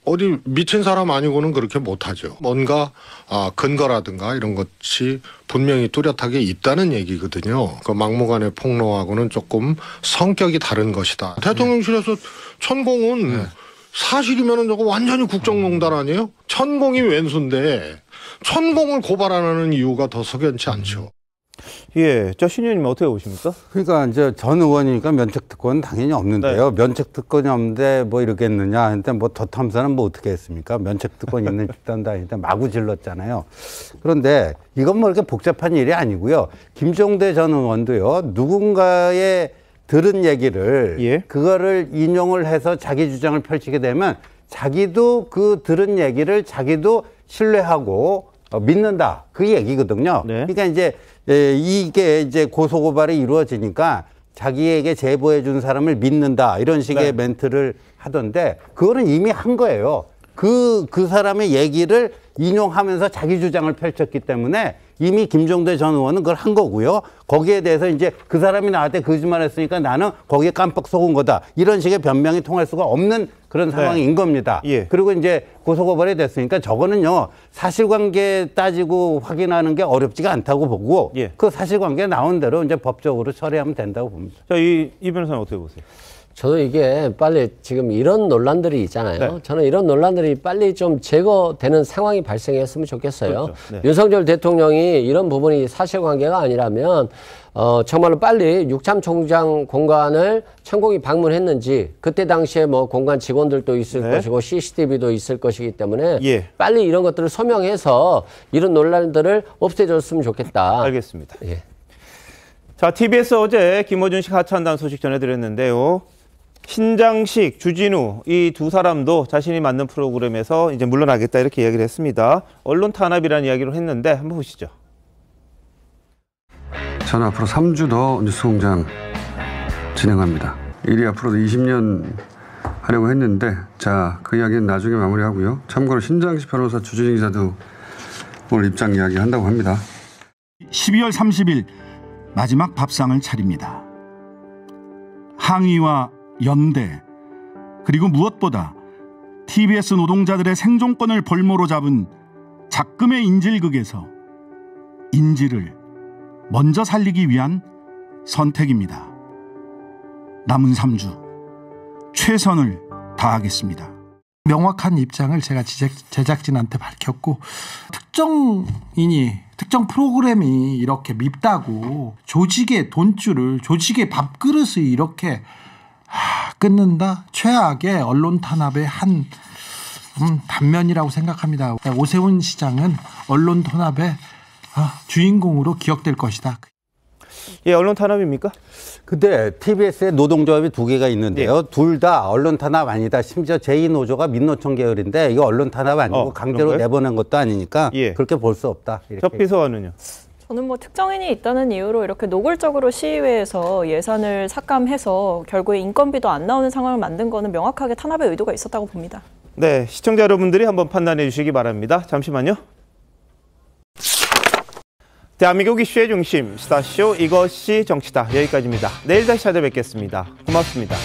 어디 미친 사람 아니고는 그렇게 못하죠. 뭔가 근거라든가 이런 것이 분명히 뚜렷하게 있다는 얘기거든요. 그 막무가내 폭로하고는 조금 성격이 다른 것이다. 대통령실에서 천공은 사실이면은 저거 완전히 국정농단 아니에요? 천공이 왼수인데 천공을 고발 안 하는 이유가 더 석연치 않죠. 예, 저 신 의원님 어떻게 보십니까? 그러니까 이제 전 의원이니까 면책특권은 당연히 없는데요. 네. 면책특권이 없는데 이러겠느냐 했는데 더 탐사는 어떻게 했습니까? 면책특권 있는 집단도 아닌데 마구 질렀잖아요. 그런데 이건 이렇게 복잡한 일이 아니고요. 김종대 전 의원도요. 누군가의 들은 얘기를 그거를 인용을 해서 자기 주장을 펼치게 되면 자기도 그 들은 얘기를 자기도 신뢰하고 믿는다. 그 얘기거든요. 네. 그러니까 이게 이제 고소고발이 이루어지니까 자기에게 제보해 준 사람을 믿는다. 이런 식의 멘트를 하던데 그거는 이미 한 거예요. 그 사람의 얘기를 인용하면서 자기 주장을 펼쳤기 때문에 이미 김종대 전 의원은 그걸 한 거고요. 거기에 대해서 이제 그 사람이 나한테 거짓말 했으니까 나는 거기에 깜빡 속은 거다. 이런 식의 변명이 통할 수가 없는 그런 상황인 겁니다. 그리고 이제 고소고발이 됐으니까 저거는요. 사실관계 따지고 확인하는 게 어렵지가 않다고 보고 그 사실관계 나온 대로 이제 법적으로 처리하면 된다고 봅니다. 자, 이 변호사는 어떻게 보세요? 저도 이게 빨리 지금 이런 논란들이 있잖아요. 네. 저는 이런 논란들이 빨리 좀 제거되는 상황이 발생했으면 좋겠어요. 그렇죠. 네. 윤석열 대통령이 이런 부분이 사실관계가 아니라면 정말로 빨리 육참총장 공간을 천공이 방문했는지 그때 당시에 공간 직원들도 있을 것이고 CCTV도 있을 것이기 때문에 빨리 이런 것들을 소명해서 이런 논란들을 없애줬으면 좋겠다. 알겠습니다. 자, TBS 어제 김어준식 하차한다는 소식 전해드렸는데요. 신장식, 주진우 이 두 사람도 자신이 만든 프로그램에서 이제 물러나겠다 이렇게 이야기를 했습니다. 언론 탄압이라는 이야기를 했는데 한번 보시죠. 저는 앞으로 3주 더 뉴스공장 진행합니다. 일이 앞으로도 20년 하려고 했는데 그 이야기는 나중에 마무리하고요. 참고로 신장식 변호사 주진우 기자도 오늘 입장 이야기 한다고 합니다. 12월 30일 마지막 밥상을 차립니다. 항의와 연대 그리고 무엇보다 TBS 노동자들의 생존권을 볼모로 잡은 작금의 인질극에서 인질을 먼저 살리기 위한 선택입니다. 남은 3주 최선을 다하겠습니다. 명확한 입장을 제가 제작진한테 밝혔고, 특정 프로그램이 이렇게 밉다고 조직의 돈줄을, 조직의 밥그릇을 이렇게 끊는다? 최악의 언론 탄압의 한 단면이라고 생각합니다. 오세훈 시장은 언론 탄압의 주인공으로 기억될 것이다. 예, 언론 탄압입니까? 근데 TBS에 노동조합이 2개가 있는데요. 둘 다 언론 탄압 아니다. 심지어 제2노조가 민노총 계열인데 이거 언론 탄압 아니고 강제로 그런가요? 내보낸 것도 아니니까 그렇게 볼 수 없다. 접비서관은요? 저는 뭐 특정인이 있다는 이유로 이렇게 노골적으로 시의회에서 예산을 삭감해서 결국에 인건비도 안 나오는 상황을 만든 거는 명확하게 탄압의 의도가 있었다고 봅니다. 네, 시청자 여러분들이 한번 판단해 주시기 바랍니다. 잠시만요. 대한민국 이슈의 중심, 스타쇼 이것이 정치다. 여기까지입니다. 내일 다시 찾아뵙겠습니다. 고맙습니다.